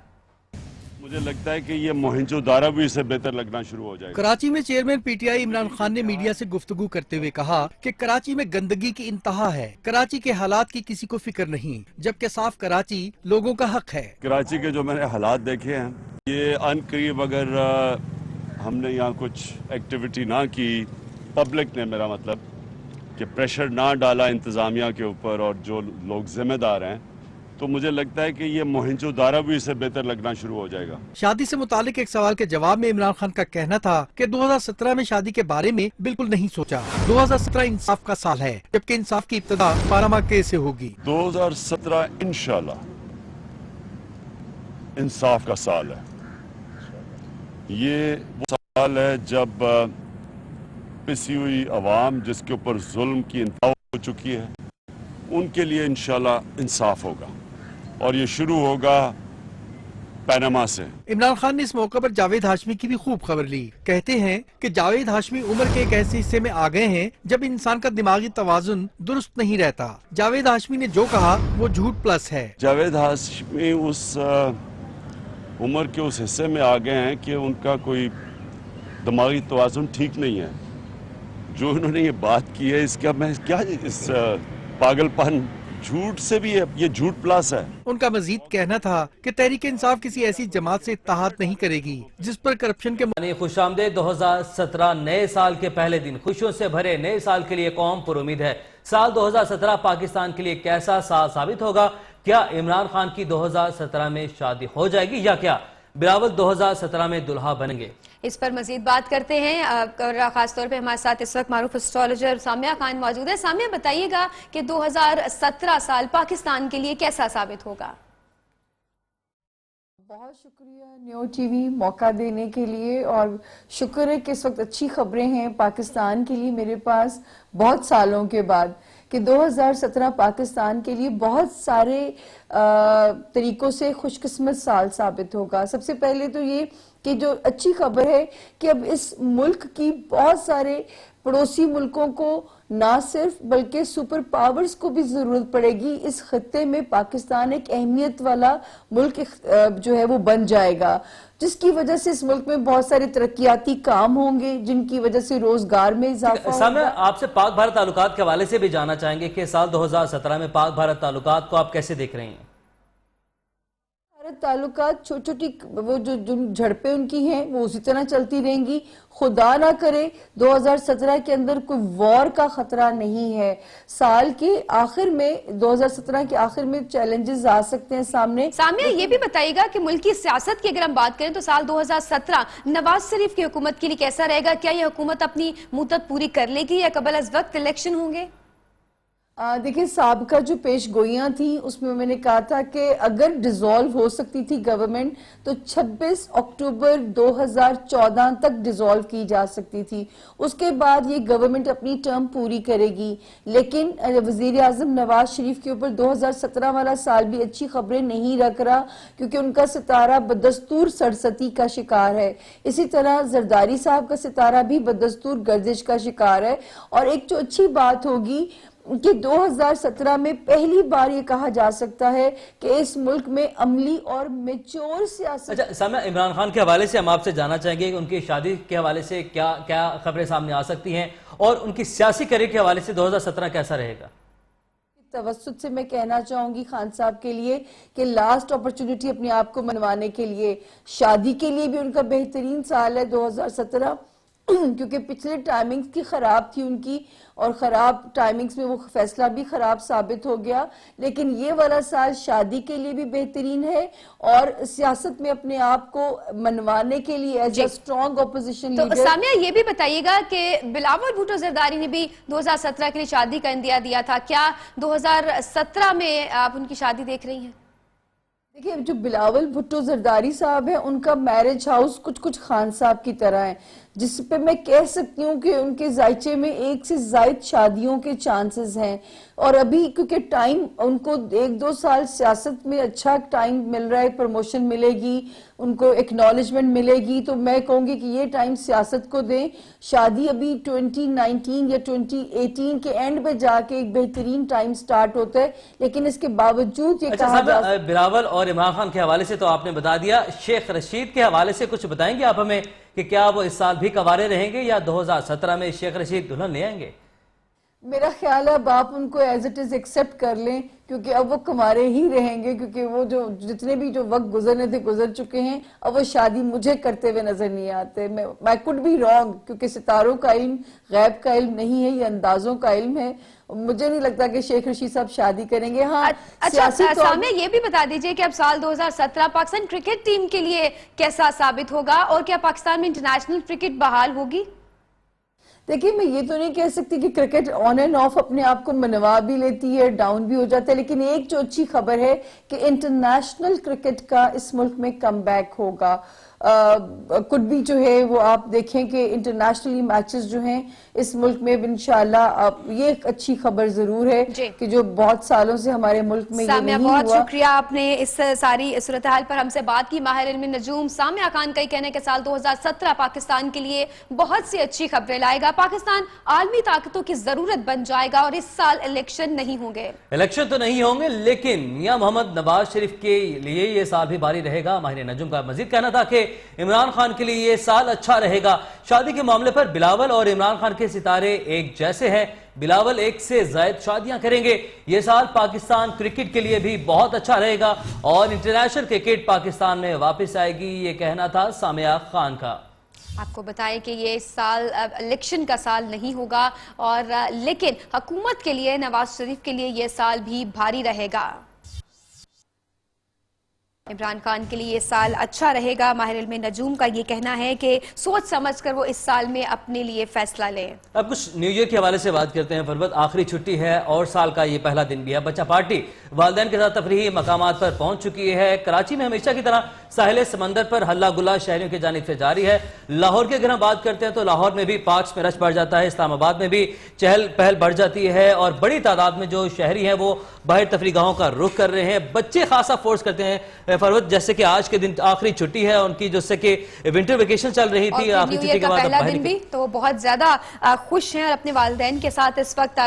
मुझे लगता है कि ये मोहनजोदारो से बेहतर लगना शुरू हो जाएगा। कराची में चेयरमैन PTI इमरान खान ने मीडिया से गुफ्तगू करते हुए कहा कि कराची में गंदगी की इंतहा है, कराची के हालात की किसी को फिक्र नहीं, जबकि साफ कराची लोगों का हक है। कराची के जो मैंने हालात देखे हैं, ये अनकरीब अगर हमने यहाँ कुछ एक्टिविटी ना की, पब्लिक ने, मेरा मतलब कि प्रेशर ना डाला इंतजामिया के ऊपर और जो लोग जिम्मेदार हैं, तो मुझे लगता है कि ये मोहनजोदारो से बेहतर लगना शुरू हो जाएगा। शादी से मुतालिक एक सवाल के जवाब में इमरान खान का कहना था कि 2017 में शादी के बारे में बिल्कुल नहीं सोचा। 2017 इंसाफ का साल है, जबकि इंसाफ की इब्तिदा 12 माह से होगी। 2017 इंशाल्लाह इंसाफ का साल है। ये वो साल है जब पिसी हुई अवाम जिसके ऊपर जुल्म की इंतहा हो चुकी है, उनके लिए इंशाल्लाह इंसाफ होगा, और ये शुरू होगा पनामा से। इमरान खान ने इस मौके पर जावेद हाशमी की भी खूब खबर ली। कहते हैं कि जावेद हाशमी उम्र के एक ऐसे हिस्से में आ गए हैं जब इंसान का दिमागी तवाजुन दुरुस्त नहीं रहता। जावेद हाशमी ने जो कहा वो झूठ प्लस है। जावेद हाशमी उस उम्र के उस हिस्से में आ गए हैं कि उनका कोई दिमागी तवाजुन ठीक नहीं है। जो उन्होंने ये बात की है, इसका मैं क्या, इस पागलपन झूठ से भी है, ये झूठ प्लस है। उनका मजीद कहना था कि तहरीक इंसाफ किसी ऐसी जमात से इत्तेहाद नहीं करेगी जिस पर करप्शन के खुशामदीद 2017 नए साल के पहले दिन, खुशियों से भरे नए साल के लिए कौम पर उम्मीद है। साल 2017 पाकिस्तान के लिए कैसा साल साबित होगा? क्या इमरान खान की 2017 में शादी हो जाएगी, या क्या बिलावल 2017 में दुल्हा बनेंगे? इस पर मजीद बात करते हैं और खासतौर पे हमारे साथ इस वक्त मारूफ एस्ट्रोलॉजर सामिया खान मौजूद है। सामिया, बताइएगा कि 2017 साल पाकिस्तान के लिए कैसा साबित होगा? बहुत शुक्रिया न्यू टीवी मौका देने के लिए, और शुक्र है कि इस वक्त अच्छी खबरें हैं पाकिस्तान के लिए मेरे पास बहुत सालों के बाद, कि 2017 पाकिस्तान के लिए बहुत सारे तरीकों से खुशकिस्मत साल साबित होगा। सबसे पहले तो ये कि जो अच्छी खबर है कि अब इस मुल्क की बहुत सारे पड़ोसी मुल्कों को ना सिर्फ बल्कि सुपर पावर्स को भी जरूरत पड़ेगी। इस खत्ते में पाकिस्तान एक अहमियत वाला मुल्क जो है वो बन जाएगा, जिसकी वजह से इस मुल्क में बहुत सारे तरक्याती काम होंगे, जिनकी वजह से रोजगार में इजाफा होगा। आपसे पाक भारत ताल्लुकात के हवाले से भी जानना चाहेंगे कि साल 2017 में पाक भारत ताल्लुकात को आप कैसे देख रहे हैं? ताल्लुकात छोटी छोटी वो जो झड़पें उनकी हैं वो उसी तरह चलती रहेंगी। खुदा ना करे 2017 के अंदर कोई वॉर का खतरा नहीं है। साल के आखिर में 2017 के आखिर में चैलेंजेस आ सकते हैं सामने। सामिया ये भी बताइएगा कि मुल्क की सियासत की अगर हम बात करें तो साल 2017 नवाज शरीफ की हुकूमत के लिए कैसा रहेगा? क्या ये हुकूमत अपनी मुद्दत पूरी कर लेगी या कबल अज वक्त इलेक्शन होंगे? देखिए, साबका जो पेश गोइयां थी उसमें मैंने कहा था कि अगर डिसॉल्व हो सकती थी गवर्नमेंट तो 26 अक्टूबर 2014 तक डिसॉल्व की जा सकती थी। उसके बाद ये गवर्नमेंट अपनी टर्म पूरी करेगी। लेकिन वजीर आजम नवाज शरीफ के ऊपर 2017 वाला साल भी अच्छी खबरें नहीं रख रहा, क्योंकि उनका सितारा बदस्तूर सरसती का शिकार है। इसी तरह जरदारी साहब का सितारा भी बदस्तूर गर्दिश का शिकार है। और एक जो अच्छी बात होगी कि 2017 में पहली बार ये कहा जा सकता है कि इस मुल्क में अमली और मैच्योर सियासत। अच्छा सामिया, इमरान खान के हवाले से हम आपसे जानना चाहेंगे कि उनकी शादी के हवाले से क्या क्या खबरें सामने आ सकती हैं और उनकी सियासी करियर के हवाले से 2017 कैसा रहेगा? तवस्सुत से मैं कहना चाहूंगी खान साहब के लिए कि लास्ट अपॉर्चुनिटी अपने आप को मनवाने के लिए, शादी के लिए भी उनका बेहतरीन साल है 2017, क्योंकि पिछले टाइमिंग्स की खराब थी उनकी और खराब टाइमिंग्स में वो फैसला भी खराब साबित हो गया। लेकिन ये वाला साल शादी के लिए भी बेहतरीन है और सियासत में अपने आप को मनवाने के लिए as a strong opposition leader. तो सामिया ये भी बताइएगा कि बिलावल भुट्टो जरदारी ने भी 2017 के लिए शादी का इंदिया दिया था। क्या 2017 में आप उनकी शादी देख रही हैं? देखिए, जो बिलावल भुट्टो जरदारी साहब है उनका मैरिज हाउस कुछ कुछ खान साहब की तरह है, जिस पे मैं कह सकती हूँ कि उनके जायचे में एक से ज्यादा शादियों के चांसेस हैं। और अभी क्योंकि टाइम उनको 1-2 साल सियासत में अच्छा टाइम मिल रहा है, प्रमोशन मिलेगी, उनको एक्नॉलेजमेंट मिलेगी, तो मैं कहूँगी कि ये टाइम सियासत को दें। शादी अभी 2019 या 2018 के एंड पे जाके एक बेहतरीन टाइम स्टार्ट होता है। लेकिन इसके बावजूद ये कहा बिलावल और इमरान खान के हवाले से तो आपने बता दिया, शेख रशीद के हवाले से कुछ बताएंगे आप हमें कि क्या वो इस साल भी कवारे रहेंगे या 2017 में शेख रशीद दुल्हन ले आएंगे? मेरा ख्याल है अब आप उनको एज इट इज एक्सेप्ट कर लें, क्योंकि अब वो कुंवारे ही रहेंगे, क्योंकि वो जो जितने भी जो वक्त गुजरने थे गुजर चुके हैं। अब वो शादी मुझे करते हुए नजर नहीं आते। मैं कुड बी रॉन्ग, क्योंकि सितारों का इल्म गैब का इल्म नहीं है, ये अंदाजों का इल्म है। मुझे नहीं लगता कि शेख रशीद साहब शादी करेंगे। हाँ, अच्छा सामिया ये भी बता दीजिए कि अब साल 2017 पाकिस्तान क्रिकेट टीम के लिए कैसा साबित होगा और क्या पाकिस्तान में इंटरनेशनल क्रिकेट बहाल होगी? देखिए, मैं ये तो नहीं कह सकती कि क्रिकेट ऑन एंड ऑफ अपने आप को मनवा भी लेती है, डाउन भी हो जाता है, लेकिन एक जो अच्छी खबर है कि इंटरनेशनल क्रिकेट का इस मुल्क में कमबैक होगा। कुड भी जो है वो आप देखें कि इंटरनेशनली मैचेस जो हैं इस मुल्क में इंशाल्लाह, ये एक अच्छी खबर जरूर है कि जो बहुत सालों से हमारे मुल्क में ये नहीं हुआ। बहुत शुक्रिया, आपने इस सारी सूरत हाल पर हमसे बात की। माहिर इल्म नजूम सामिया खान का कहना है कि साल 2017 पाकिस्तान के लिए बहुत सी अच्छी खबरें लाएगा। पाकिस्तान आलमी ताकतों की जरूरत बन जाएगा और इस साल इलेक्शन नहीं होंगे। इलेक्शन तो नहीं होंगे, लेकिन मियां मोहम्मद नवाज शरीफ के लिए ये साल भी भारी रहेगा। माहिर नजूम का मजीद कहना था कि इमरान खान के लिए ये साल अच्छा रहेगा। शादी के मामले पर बिलावल और इमरान खान के सितारे एक जैसे हैं। बिलावल एक से ज्यादा शादियां करेंगे। ये साल पाकिस्तान क्रिकेट के लिए भी बहुत अच्छा रहेगा और इंटरनेशनल क्रिकेट पाकिस्तान में वापस आएगी, ये कहना था सामिया खान का। आपको बताएं कि ये साल इलेक्शन का साल नहीं होगा और लेकिन हुकूमत के लिए, नवाज शरीफ के लिए ये साल भी भारी रहेगा। इमरान खान के लिए ये साल अच्छा रहेगा। माहिर इल्म नजूम का ये कहना है कि सोच समझकर वो इस साल में अपने लिए फैसला लें। अब कुछ न्यू ईयर के हवाले से बात करते हैं। फरवत आखिरी छुट्टी है और साल का ये पहला दिन भी है। बच्चा पार्टी वालिदैन के साथ तफरीही मकामात पर पहुंच चुकी है। कराची में हमेशा की तरह साहिल समंदर पर हल्ला गुल्ला शहरियों की जानिब से जारी है। लाहौर की अगर हम बात करते हैं तो लाहौर में भी पार्क्स में रश बढ़ जाता है। इस्लामाबाद में भी चहल पहल बढ़ जाती है और बड़ी तादाद में जो शहरी हैं वो बाहर तफरी गाहों का रुख कर रहे हैं। बच्चे खासा फोर्स करते हैं फरवत, जैसे कि आज के दिन आखिरी छुट्टी है उनकी, जिससे कि विंटर वेकेशन चल रही थी, आखिरी छुट्टी के बाद पहला दिन भी तो बहुत ज्यादा खुश हैं और अपने वालिदैन के साथ इस वक्त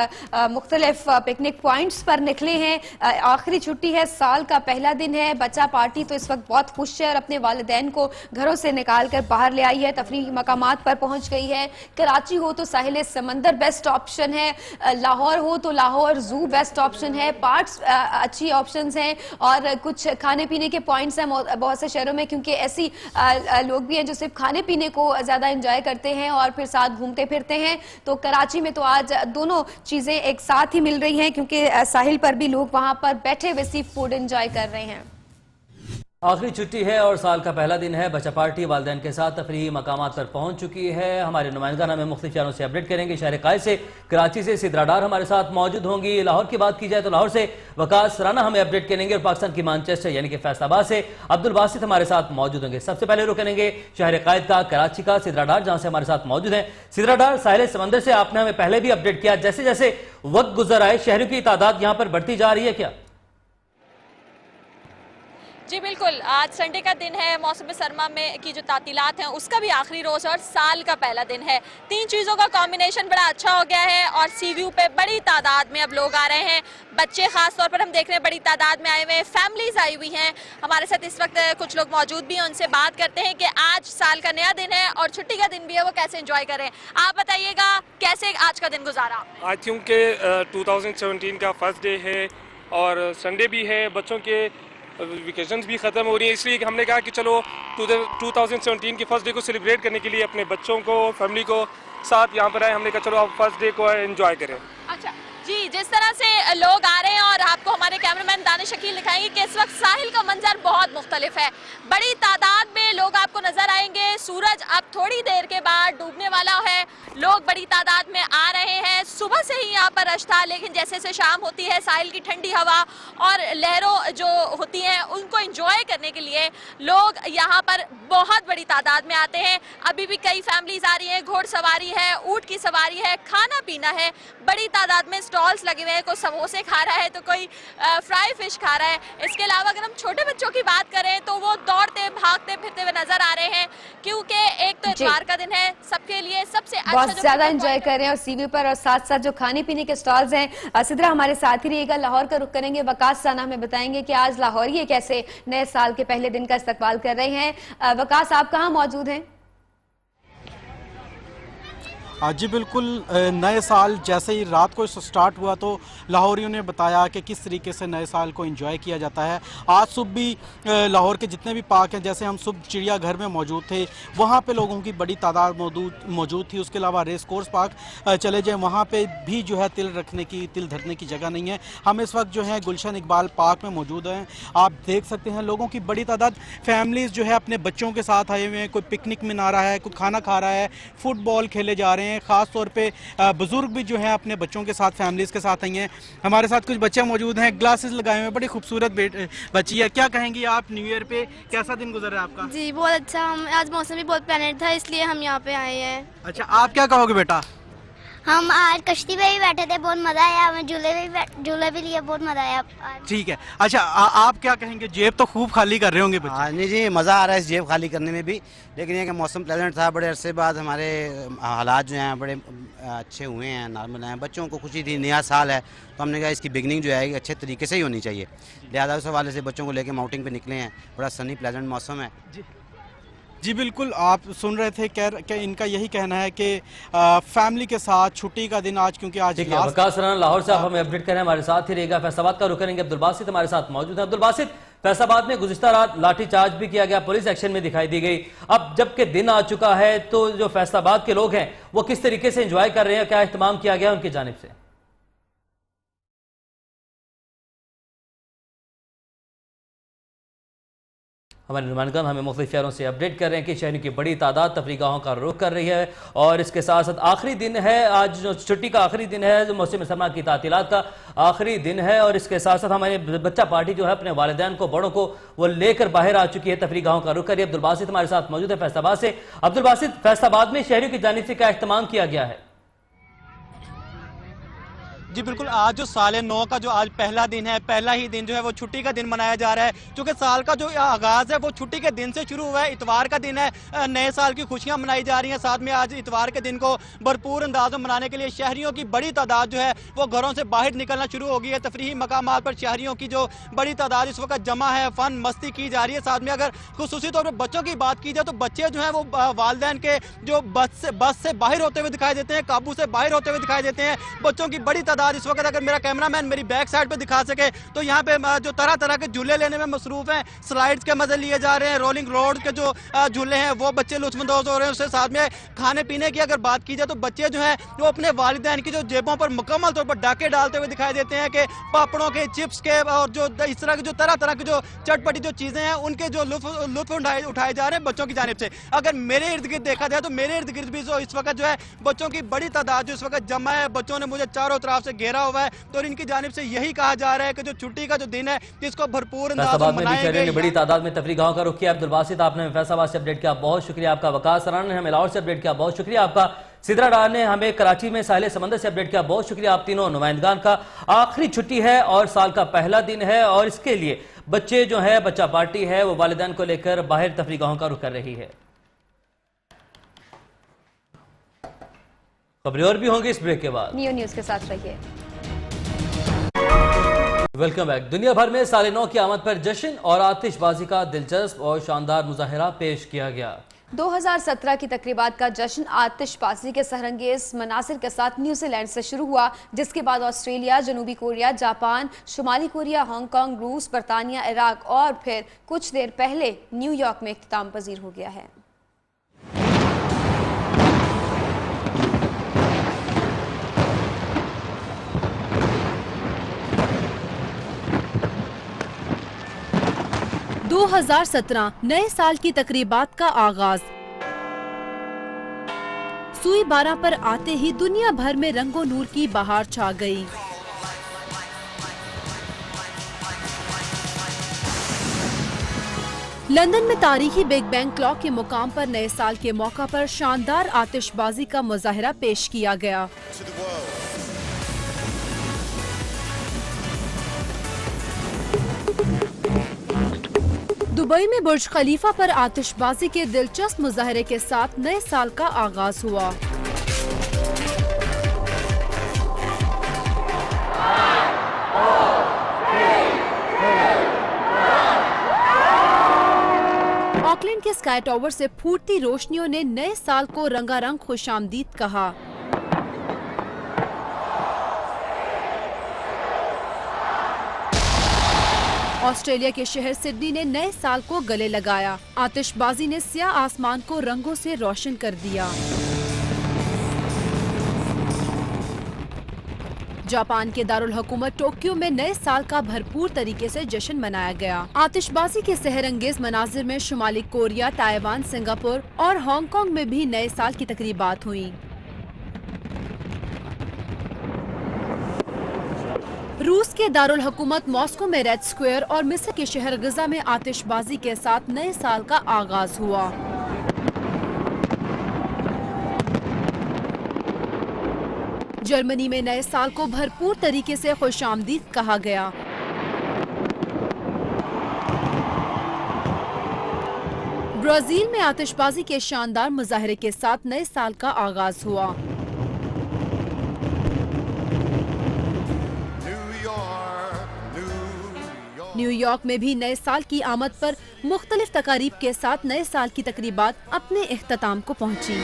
मुख्तलिफ पिकनिक पॉइंट्स पर निकले हैं। आखिरी छुट्टी है, साल का पहला दिन है। बच्चा पार्टी तो इस वक्त बहुत खुश है और अपने वालिदैन को घरों से निकाल कर बाहर ले आई है, तफरीही मकामात पर पहुंच गई है। कराची हो तो साहिल समंदर बेस्ट ऑप्शन है, लाहौर हो तो लाहौर जू बेस्ट ऑप्शन है, पार्क्स अच्छी ऑप्शंस हैं और कुछ खाने पीने के पॉइंट्स हैं बहुत से शहरों में, क्योंकि ऐसी लोग भी हैं जो सिर्फ खाने पीने को ज़्यादा एंजॉय करते हैं और फिर साथ घूमते फिरते हैं। तो कराची में तो आज दोनों चीज़ें एक साथ ही मिल रही हैं, क्योंकि साहिल पर भी लोग वहाँ पर बैठे हुए सी फूड एंजॉय कर रहे हैं। आखिरी छुट्टी है और साल का पहला दिन है। बच्चा पार्टी वालिदैन के साथ तफरीही मकामात पर पहुंच चुकी है। हमारे नुमाइंदगान हमें मुख्तलिफ शहरों से अपडेट करेंगे। शहर कायद से, कराची से सिद्रा डार हमारे साथ मौजूद होंगी। लाहौर की बात की जाए तो लाहौर से वकास राना हमें अपडेट करेंगे और पाकिस्तान की मैनचेस्टर यानी कि फैसलाबाद से अब्दुल बासित हमारे साथ मौजूद होंगे। सबसे पहले रुख करेंगे शहर कायद का, कराची का, सिद्रा डार, जहां से हमारे साथ मौजूद हैं सिद्रा डार। साहिल समंदर से आपने हमें पहले भी अपडेट किया, जैसे जैसे वक्त गुजर आए शहरों की तादाद यहाँ पर बढ़ती जा रही है क्या? जी बिल्कुल, आज संडे का दिन है, मौसम सरमा में की जो तातीलात हैं उसका भी आखिरी रोज़ और साल का पहला दिन है। तीन चीज़ों का कॉम्बिनेशन बड़ा अच्छा हो गया है और सी व्यू पे बड़ी तादाद में अब लोग आ रहे हैं। बच्चे खास तौर पर हम देख रहे हैं बड़ी तादाद में आए हुए हैं, फैमिलीज आई हुई हैं। हमारे साथ इस वक्त कुछ लोग मौजूद भी हैं, उनसे बात करते हैं कि आज साल का नया दिन है और छुट्टी का दिन भी है, वो कैसे एंजॉय करें। आप बताइएगा कैसे आज का दिन गुजारा? आज क्योंकि 2017 का फर्स्ट डे है और संडे भी है, बच्चों के वेकेशंस भी ख़त्म हो रही है, इसलिए हमने कहा कि चलो 2017 के फर्स्ट डे को सेलिब्रेट करने के लिए अपने बच्चों को, फैमिली को साथ यहाँ पर आए। हमने कहा चलो आप फर्स्ट डे को एंजॉय करें। अच्छा जी, जिस तरह से लोग आ रहे हैं और आपको हमारे कैमरामैन दानिश शकील दिखाएंगे कि इस वक्त साहिल का मंजर बहुत मुख्तलिफ है। बड़ी तादाद में लोग आपको नजर आएंगे। सूरज अब थोड़ी देर के बाद डूबने वाला है, लोग बड़ी तादाद में आ रहे हैं। सुबह से ही यहाँ पर रश था, लेकिन जैसे जैसे शाम होती है साहिल की ठंडी हवा और लहरों जो होती हैं उनको एंजॉय करने के लिए लोग यहाँ पर बहुत बड़ी तादाद में आते हैं। अभी भी कई फैमिलीज आ रही हैं, घोड़सवारी है, ऊंट की सवारी है, खाना पीना है, बड़ी तादाद में स्टॉल्स लगे हुए हैं। कोई समोसे खा रहा है तो कोई फ्राई फिश खा रहा है। इसके अलावा अगर हम छोटे बच्चों की बात करें तो वो दौड़ते भागते फिरते हुए नजर आ रहे हैं, क्योंकि एक तो इतवार का दिन है, सबके लिए सबसे अच्छा बहुत ज्यादा एंजॉय कर रहे हैं और सीवी पर और साथ साथ जो खाने पीने के स्टॉल्स हैं। सिद्रा हमारे साथ ही रहिएगा। लाहौर का रुख करेंगे, वकास राना हमें बताएंगे कि आज लाहौरी कैसे नए साल के पहले दिन का इस्तकबाल कर रहे हैं। वकास, आप कहाँ मौजूद हैं? जी बिल्कुल, नए साल जैसे ही रात को स्टार्ट हुआ तो लाहौरियों ने बताया कि किस तरीके से नए साल को एंजॉय किया जाता है। आज सुबह भी लाहौर के जितने भी पार्क हैं, जैसे हम सुबह चिड़ियाघर में मौजूद थे, वहाँ पे लोगों की बड़ी तादाद मौजूद थी। उसके अलावा रेस कोर्स पार्क चले जाएँ, वहाँ पे भी जो है तिल धरने की जगह नहीं है। हम इस वक्त जो है गुलशन इकबाल पार्क में मौजूद हैं। आप देख सकते हैं लोगों की बड़ी तादाद, फैमिलीज़ जो है अपने बच्चों के साथ आए हुए हैं। कोई पिकनिक मना रहा है, कोई खाना खा रहा है, फुटबॉल खेले जा रहे हैं। ख़ास तौर पे बुजुर्ग भी जो है अपने बच्चों के साथ, फैमिलीज़ के साथ आई हैं। हमारे साथ कुछ बच्चे मौजूद हैं, ग्लासेस लगाए हुए, बड़ी खूबसूरत बच्ची है। क्या कहेंगी आप, न्यू ईयर पे कैसा दिन गुजर रहा है आपका? जी बहुत अच्छा, हम आज मौसम भी बहुत प्लानेट था इसलिए हम यहाँ पे आए हैं। अच्छा, आप क्या कहोगे बेटा? हम आज कश्ती पे भी बैठे थे, बहुत मजा आया, हमें झूले भी लिए, बहुत मजा आया। ठीक है। अच्छा, आप क्या कहेंगे? जेब तो खूब खाली कर रहे होंगे बच्चे। हाँ नहीं जी, मज़ा आ रहा है इस जेब खाली करने में भी, लेकिन ये कि मौसम प्लेजेंट था। बड़े अरसे बाद हमारे हालात जो हैं बड़े अच्छे हुए हैं, नॉर्मल हैं। बच्चों को खुशी थी, नया साल है, तो हमने कहा इसकी बिगनिंग जो है अच्छे तरीके से ही होनी चाहिए। लिहाजा उस हवाले से बच्चों को लेकर आउटिंग पे निकले हैं। बड़ा सनी प्लेजेंट मौसम है। जी बिल्कुल, आप सुन रहे थे कि इनका यही कहना है कि फैमिली के साथ छुट्टी का दिन आज, क्योंकि आज वकास राना लाहौर से आप हमें अपडेट करें, हमारे साथ ही रहेगा। फैसलाबाद का रुख करेंगे, अब्दुल बासित हमारे साथ मौजूद है। अब्दुल बासित, फैसलाबाद में गुज़िश्ता रात लाठीचार्ज भी किया गया, पुलिस एक्शन में दिखाई दी गई। अब जबकि दिन आ चुका है तो जो फैसलाबाद के लोग हैं वो किस तरीके से एंजॉय कर रहे हैं, क्या इहतमाम किया गया उनकी जानिब से? हमारे नुमाइंदगान हमें मुख्तलिफ शहरों से अपडेट कर रहे हैं कि शहरों की बड़ी तादाद तफरीगाहों का रुख कर रही है और इसके साथ साथ आखिरी दिन है, आज जो छुट्टी का आखिरी दिन है, जो मौसम सरमा की तातीलात का आखिरी दिन है। और इसके साथ साथ हमारे बच्चा पार्टी जो है अपने वालिदैन को, बड़ों को वो लेकर बाहर आ चुकी है, तफरीगाहों का रुख कर रही है। अब्दुल बासित हमारे साथ मौजूद है फैसलाबाद से। अब्दुल बासित, फैसलाबाद में शहरों की जानिब से क्या इख्तिमाम किया गया है? जी बिल्कुल, आज जो साल नौ का जो आज पहला दिन है, पहला ही दिन जो है वो छुट्टी का दिन मनाया जा रहा है, क्योंकि साल का जो आगाज़ है वो छुट्टी के दिन से शुरू हुआ है। इतवार का दिन है, नए साल की खुशियां मनाई जा रही हैं। साथ में आज इतवार के दिन को भरपूर अंदाज में मनाने के लिए शहरियों की बड़ी तादाद जो है वो घरों से बाहर निकलना शुरू हो गई है। तफरीही मकामात पर शहरियों की जो बड़ी तादाद इस वक्त जमा है, फन मस्ती की जा रही है। साथ में अगर खुसूसी तौर पर बच्चों की बात की जाए तो बच्चे जो हैं वो वालिदैन के जो बस से बाहर होते हुए दिखाई देते हैं, काबू से बाहर होते हुए दिखाई देते हैं। बच्चों की बड़ी तादाद तादाद इस वक्त अगर मेरा कैमरामैन मेरी बैक साइड पे दिखा सके तो यहाँ पे जो तरह तरह के झूले लेने में मसरूफ हैं, स्लाइड्स के मजे लिए जा रहे हैं, रोलिंग रोड के जो झूले हैं वो बच्चे लुत्फानंदोज हो रहे हैं। उसके साथ में खाने पीने की अगर बात की जाए तो बच्चे जो हैं वो अपने वालिदैन की जो जेबों पर मुकम्मल तौर पर डाके डालते हुए दिखाई देते हैं कि पापड़ों के, चिप्स के और जो इस तरह के जो तरह तरह की जो चटपटी जो चीज़ें हैं उनके जो लुत्फ उठाए जा रहे हैं बच्चों की जानिब से। अगर मेरे इर्द गिर्द देखा जाए तो मेरे इर्द गिर्द भी इस वक्त जो है बच्चों की बड़ी तादाद जो इस वक्त जमा है, बच्चों ने मुझे चारों तरफ से घेरा हुआ है। तो इनकी जानिब से यही कहा जा रहा है कि जो छुट्टी का जो दिन है इसको भरपूर अंदाज में मनाएंगे। बड़ी तादाद में तफरीगाहों का रुख किया। अब्दुल बासित, आपने फैसलाबाद से अपडेट किया, बहुत शुक्रिया आपका। वकास सराना ने हमें लाहौर से अपडेट किया, बहुत शुक्रिया आपका। सिद्रा डार ने हमें कराची में साहिल समंदर से अपडेट किया, बहुत शुक्रिया आप तीनों नुमाइंदगान का। आखिरी छुट्टी है और साल का पहला दिन है और इसके लिए बच्चे जो है, बच्चा पार्टी है, वो वालिदैन को लेकर बाहर तफरीगाहों का रुख कर रही है। खबरें और भी होंगी इस ब्रेक के बाद। नियो न्यूज के साथ रहिए। Welcome back. दुनिया भर में साल नौ की आमद पर जश्न और आतिशबाजी का दिलचस्प और शानदार मुजाहिरा पेश किया गया। 2017 की तकरीबात का जश्न आतिशबाजी के सहरंगेज मनासिर के साथ न्यूजीलैंड से शुरू हुआ, जिसके बाद ऑस्ट्रेलिया, जनूबी कोरिया, जापान, शुमाली कोरिया, हांगकांग, रूस, बरतानिया, इराक और फिर कुछ देर पहले न्यूयॉर्क में इख्तिताम पजीर हो गया है। दो 2017 नए साल की तकरीबात का आगाज। सुई 12 पर आते ही दुनिया भर में रंगो नूर की बहार छा गई। लंदन में तारीखी बिग बैंग क्लॉक के मुकाम पर नए साल के मौका पर शानदार आतिशबाजी का मुजाहिरा पेश किया गया। दुबई में बुर्ज खलीफा पर आतिशबाजी के दिलचस्प मुजाहरे के साथ नए साल का आगाज हुआ। ऑकलैंड के स्काई टावर से फूटती रोशनियों ने नए साल को रंगारंग खुशामदीद कहा। ऑस्ट्रेलिया के शहर सिडनी ने नए साल को गले लगाया। आतिशबाजी ने स्याह आसमान को रंगों से रोशन कर दिया। जापान के दारुल हुकूमत टोक्यो में नए साल का भरपूर तरीके से जश्न मनाया गया। आतिशबाजी के सहरंगेज मनाजिर में शुमाली कोरिया, ताइवान, सिंगापुर और हांगकांग में भी नए साल की तकरीबात हुई। रूस के दारुल हुकूमत मॉस्को में रेड स्क्वायर और मिस्र के शहर गिजा में आतिशबाजी के साथ नए साल का आगाज हुआ। जर्मनी में नए साल को भरपूर तरीके से खुशामदीद कहा गया। ब्राजील में आतिशबाजी के शानदार मुजाहरे के साथ नए साल का आगाज हुआ। न्यूयॉर्क में भी नए साल की आमद पर मुख्तलिफ तकारीब के साथ नए साल की तकरीबात अपने इख्तिताम को पहुंची।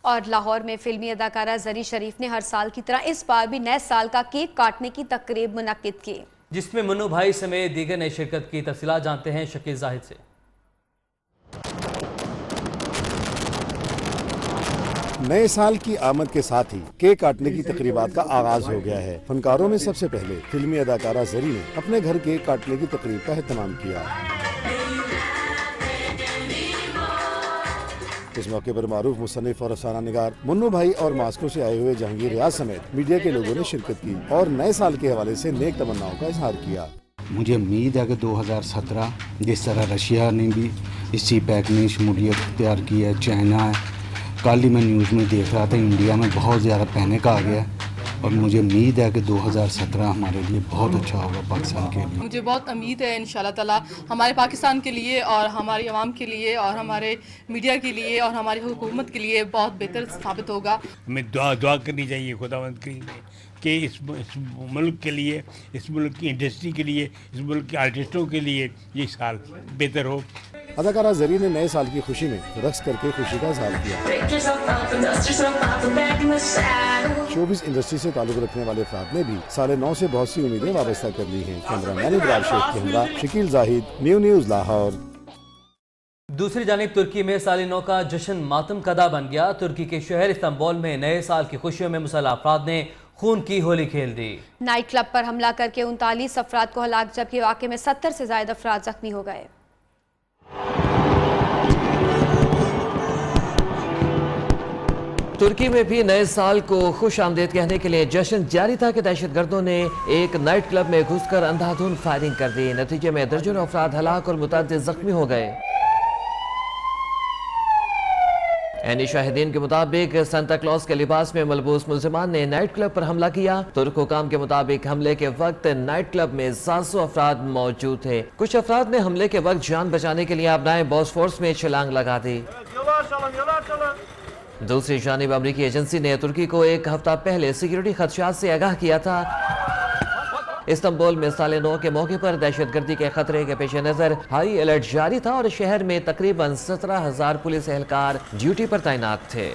और लाहौर में फिल्मी अदाकारा जरी शरीफ ने हर साल की तरह इस बार भी नए साल का केक काटने की तकरीब मुनक्किद की, जिसमें मन्नू भाई समेत दीगर ने शिरकत की। तफसीलात जानते हैं शकील जाहिद से। नए साल की आमद के साथ ही केक काटने की तकरीबात का आगाज हो गया है। फनकारों में सबसे पहले फिल्मी अदाकारा जरी ने अपने घर केक काटने की तकरीब का एहतमाम किया। इस मौके पर मारूफ मुसन्निफ और अफसाना निगार मन्नू भाई और मास्को से आए हुए जहांगीर रियाज समेत मीडिया के लोगों ने शिरकत की और नए साल के हवाले से नेक तमन्नाओं का इजहार किया। मुझे उम्मीद है कि 2017 जिस तरह रशिया ने भी इसी पैक में शमूलियत इख्तियार की है, चाइना है, कल ही मैं न्यूज़ में देख रहा था इंडिया में बहुत ज़्यादा पैनिक आ गया और मुझे उम्मीद है कि 2017 हमारे लिए बहुत अच्छा होगा पाकिस्तान के लिए। मुझे बहुत उम्मीद है इंशाल्लाह ताला हमारे पाकिस्तान के लिए और हमारी आवाम के लिए और हमारे मीडिया के लिए और हमारी हुकूमत के लिए बहुत बेहतर साबित होगा। हमें दुआ करनी चाहिए खुदावंद के लिए कि इस मुल्क के लिए, इस मुल्क की इंडस्ट्री के लिए, इस मुल्क के आर्टिस्टों के लिए ये साल बेहतर हो। अदाकारा जरी ने नए साल की खुशी में रक्स करके खुशी का इजहार किया। शोबिस इंडस्ट्री से ताल्लुक रखने वाले अफराद ने भी साल नौ से बहुत सी उम्मीदें वाबस्ता कर ली हैं। कैमरामैन इब्रार शेख के हमरा शकील जाहिद, न्यूज़ लाहौर। दूसरी जानिब तुर्की में साल नौ का जश्न मातम कदा बन गया। तुर्की के शहर इस्तांबुल में नए साल की खुशियों में मुसल्लह अफराद ने खून की होली खेल दी। नाइट क्लब पर हमला करके 39 अफराद को हलाक, जबकि वाक़े में 70 से ज्यादा अफराद जख्मी हो गए। तुर्की में भी नए साल को खुश आमदेद कहने के लिए जश्न जारी था कि दहशतगर्दों ने एक नाइट क्लब में घुसकर अंधाधुंध फायरिंग कर दी। नतीजे में दर्जनों अफराद हलाक और मुतअद्दिद जख्मी हो गए। ऐनी शाहिदीन के मुताबिक सांता क्लॉज के लिबास में मलबूस मुल्जिमान ने नाइट क्लब पर हमला किया। तुर्क हुकाम के मुताबिक हमले के वक्त नाइट क्लब में 700 अफराद मौजूद थे। कुछ अफराद ने हमले के वक्त जान बचाने के लिए अपनाए बॉस्फोरस में छलांग लगा दी। दूसरी जानिब अमरीकी एजेंसी ने तुर्की को एक हफ्ता पहले सिक्योरिटी खदशात से आगाह किया था। इस्तांबुल में साल नौ के मौके पर दहशतगर्दी के खतरे के पेश नजर हाई अलर्ट जारी था और शहर में तकरीबन 17,000 पुलिस एहलकार ड्यूटी पर तैनात थे।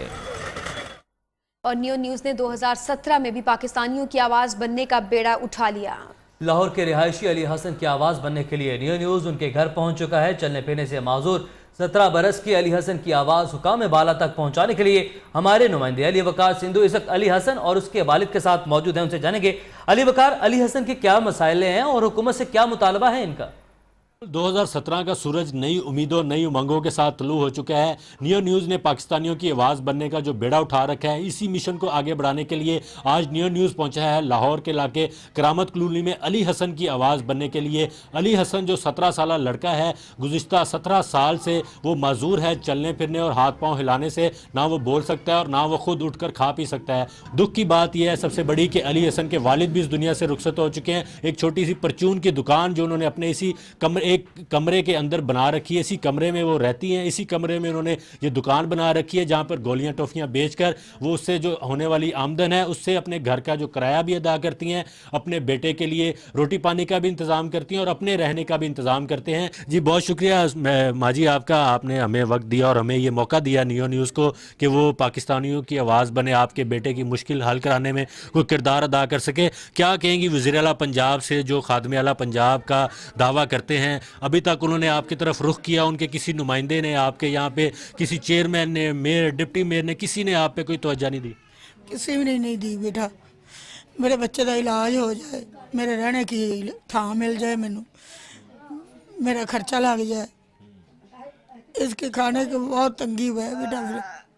और न्यूज़ ने 2017 में भी पाकिस्तानियों की आवाज बनने का बेड़ा उठा लिया। लाहौर के रिहायशी अली हसन की आवाज बनने के लिए न्यूज़ उनके घर पहुंच चुका है। चलने फिरने से माजूर 17 बरस की अली हसन की आवाज़ हुकाम बाला तक पहुंचाने के लिए हमारे नुमाइंदे अली वकार सिंधु इस वक्त अली हसन और उसके वालिद के साथ मौजूद हैं। उनसे जानेंगे अली वकार, अली हसन के क्या मसाइले हैं और हुकूमत से क्या मुतालबा है इनका? 2017 का सूरज नई उम्मीदों नई उमंगों के साथ तुलू हो चुका है। न्यूज़ ने पाकिस्तानियों की आवाज़ बनने का जो बेड़ा उठा रखा है, इसी मिशन को आगे बढ़ाने के लिए आज न्यूज़ पहुंचा है लाहौर के इलाके करामत कॉलोनी में अली हसन की आवाज़ बनने के लिए। अली हसन जो 17 साल लड़का है, गुज़िश्ता 17 साल से वो माजूर है। चलने फिरने और हाथ पाँव हिलाने से ना वो बोल सकता है और ना वो खुद उठकर खा पी सकता है। दुख की बात यह है सबसे बड़ी कि अली हसन के वालिद भी इस दुनिया से रुखसत हो चुके हैं। एक छोटी सी परचून की दुकान जो उन्होंने अपने इसी एक कमरे के अंदर बना रखी है, इसी कमरे में वो रहती हैं। इसी कमरे में उन्होंने ये दुकान बना रखी है जहाँ पर गोलियां टॉफियां बेचकर वो उससे जो होने वाली आमदन है उससे अपने घर का जो किराया भी अदा करती हैं, अपने बेटे के लिए रोटी पानी का भी इंतज़ाम करती हैं और अपने रहने का भी इंतज़ाम करते हैं। जी बहुत शुक्रिया माजी आपका, आपने हमें वक्त दिया और हमें ये मौका दिया न्यूज़ को कि वो पाकिस्तानियों की आवाज़ बने, आपके बेटे की मुश्किल हल कराने में कोई किरदार अदा कर सके। क्या कहेंगी वज़ीर आला पंजाब से जो खादमे आला पंजाब का दावा करते हैं, अभी तक उन्होंने आपकी तरफ रुख किया, उनके किसी नुमाइंदे ने आपके यहाँ पे, किसी चेयरमैन ने, मेयर, डिप्टी मेयर ने, किसी ने आप पे कोई तवज्जो नहीं दी? किसी ने नहीं दी बेटा। मेरे बच्चे का इलाज हो जाए, मेरे रहने की थां मिल जाए, मैनू मेरा खर्चा लग जाए, इसके खाने की बहुत तंगी हुआ है बेटा,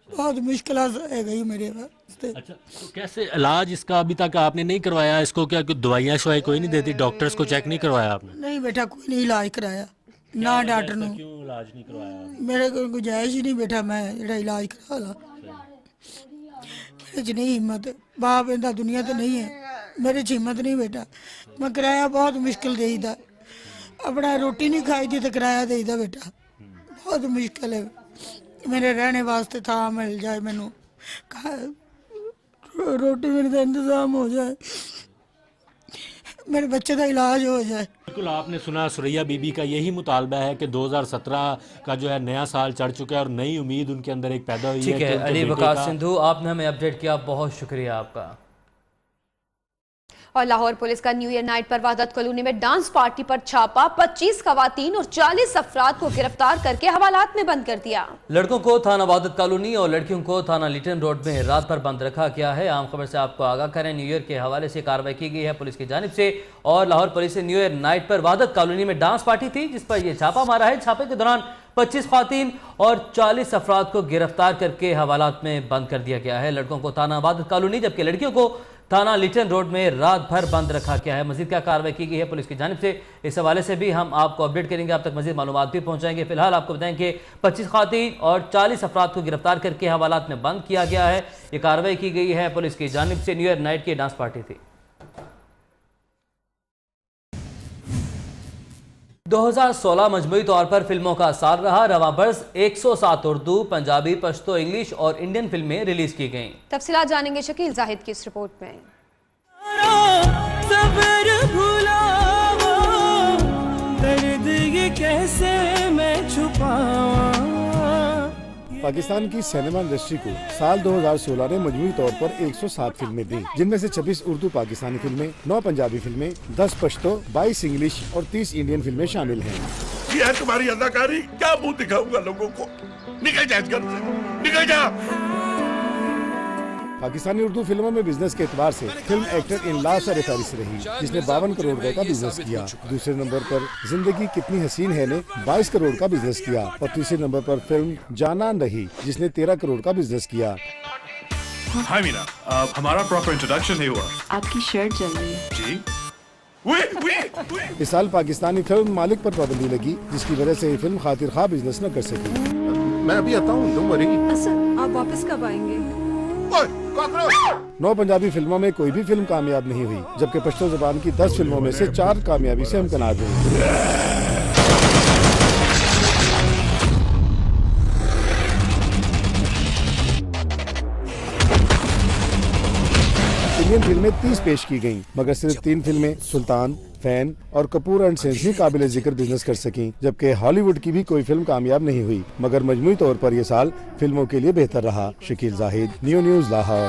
बहुत मुश्किल है गई मेरे वास्ते। अच्छा, तो कैसे इलाज इसका अभी तक आपने नहीं करवाया? इसको क्या कोई दवाइयाँ शवाई कोई नहीं देती? डॉक्टर्स को चेक नहीं करवाया आपने? नहीं बेटा, कोई नहीं इलाज कराया ना डॉक्टर ने। क्यों इलाज नहीं करवाया? मेरे को गुंजाइश ही नहीं बेटा, मैं जेड़ा इलाज करा ला, मेरे च नहीं हिम्मत। बाप इंदा दुनिया तो नहीं है, मेरे च हिम्मत नहीं बेटा। मैं किराया बहुत मुश्किल देईदा, अपना रोटी नहीं खाई थी तो किराया देईदा बेटा, बहुत मुश्किल है। मेरे रहने वास्ते था मिल जाए, मैनू रोटी मेरे का इंतजाम हो जाए, मेरे बच्चे का इलाज हो जाए। बिल्कुल आपने सुना, सुरैया बीबी का यही मुतालबा है कि 2017 का जो है नया साल चढ़ चुका है और नई उम्मीद उनके अंदर एक पैदा हुई है। ठीक है अली वकार सिंधु, आपने हमें अपडेट किया, बहुत शुक्रिया आपका। और लाहौर पुलिस का न्यू ईयर नाइट पर वहदत कॉलोनी में डांस पार्टी पर छापा, 25 खवातीन और 40 अफराद को गिरफ्तार करके हवालात में बंद कर दिया। लड़कों को थाना वहदत कॉलोनी और लड़कियों को थाना लिटन रोड में रात पर बंद रखा गया है। आम खबर से आपको आगाह करें, न्यू ईयर के हवाले से कार्रवाई की गई है पुलिस की जानिब से। और लाहौर पुलिस ने न्यू ईयर नाइट पर वहदत कॉलोनी में डांस पार्टी थी जिस पर यह छापा मारा है। छापे के दौरान 25 खवातीन और 40 अफराद को गिरफ्तार करके हवालात में बंद कर दिया गया है। लड़कों को थाना वहदत कॉलोनी जबकि लड़कियों को थाना लिटन रोड में रात भर बंद रखा गया है। मजीद क्या कार्रवाई की गई है पुलिस की जानिब से, इस हवाले से भी हम आपको अपडेट करेंगे, आप तक मजीद मालूमात भी पहुंचाएंगे। फिलहाल आपको बताएंगे 25 खवातीन और 40 अफराद को गिरफ्तार करके हवालात में बंद किया गया है। ये कार्रवाई की गई है पुलिस की जानिब से। न्यू ईयर नाइट की डांस पार्टी थी। 2016 मजमूई तौर पर फिल्मों का साल रहा। रवां बरस 107 उर्दू, पंजाबी, पश्तो, इंग्लिश और इंडियन फिल्में रिलीज की गईं। तफसीलात जानेंगे शकील जाहिद की इस रिपोर्ट में। दर्द ये कैसे मैं छुपा पाकिस्तान की सिनेमा इंडस्ट्री को साल 2016 ने मजमूई तौर पर 107 फिल्में दी, जिनमें से 26 उर्दू पाकिस्तानी फिल्में, 9 पंजाबी फिल्में, 10 पश्तो, 22 इंग्लिश और 30 इंडियन फिल्में शामिल हैं। ये है तुम्हारी अदाकारी, क्या मुंह दिखाऊंगा लोगों को? निकल जा इस घर से, निकल जा। पाकिस्तानी उर्दू फिल्मों में बिजनेस के एतबार से फिल्म एक्टर इन ला सर फहरिस्त रही, जिसने 52 करोड़ रुपए का बिजनेस किया। दूसरे नंबर पर जिंदगी कितनी हसीन है ने 22 करोड़ का बिजनेस किया और तीसरे नंबर पर फिल्म जानान रही, जिसने 13 करोड़ का बिजनेस किया। हाय मीना, हमारा प्रॉपर इंट्रोडक्शन नहीं हुआ। आपकी शर्ट जल रही है। जी? इस साल पाकिस्तानी फिल्म मालिक पर पाबंदी लगी, जिसकी वजह से ये फिल्म खातिर खा बिजनेस न कर सकी। मैं अभी आता हूँ, डोंट वरी। आप वापस कब आएंगे? 9 पंजाबी फिल्मों में कोई भी फिल्म कामयाब नहीं हुई, जबकि पश्तो ज़बान की 10 फिल्मों में से 4 कामयाबी से हमकनाज हुई। इंडियन फिल्में 30 पेश की गईं, मगर सिर्फ 3 फिल्में सुल्तान, फैन और कपूर एंड सेंस ही काबिल जिक्र बिजनेस कर सकीं, जबकि हॉलीवुड की भी कोई फिल्म कामयाब नहीं हुई। मगर मजमूई तौर पर यह साल फिल्मों के लिए बेहतर रहा। Shakeel Zahid, new news, Lahore.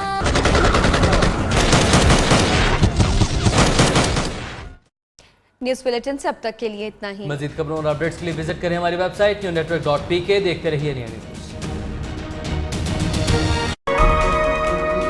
News bulletin से अब तक के लिए इतना ही। मजीद खबरों और अपडेट्स के लिए विजिट करें हमारी वेबसाइट newsnetwork.pk। देखते रहिए न्यू न्यूज़।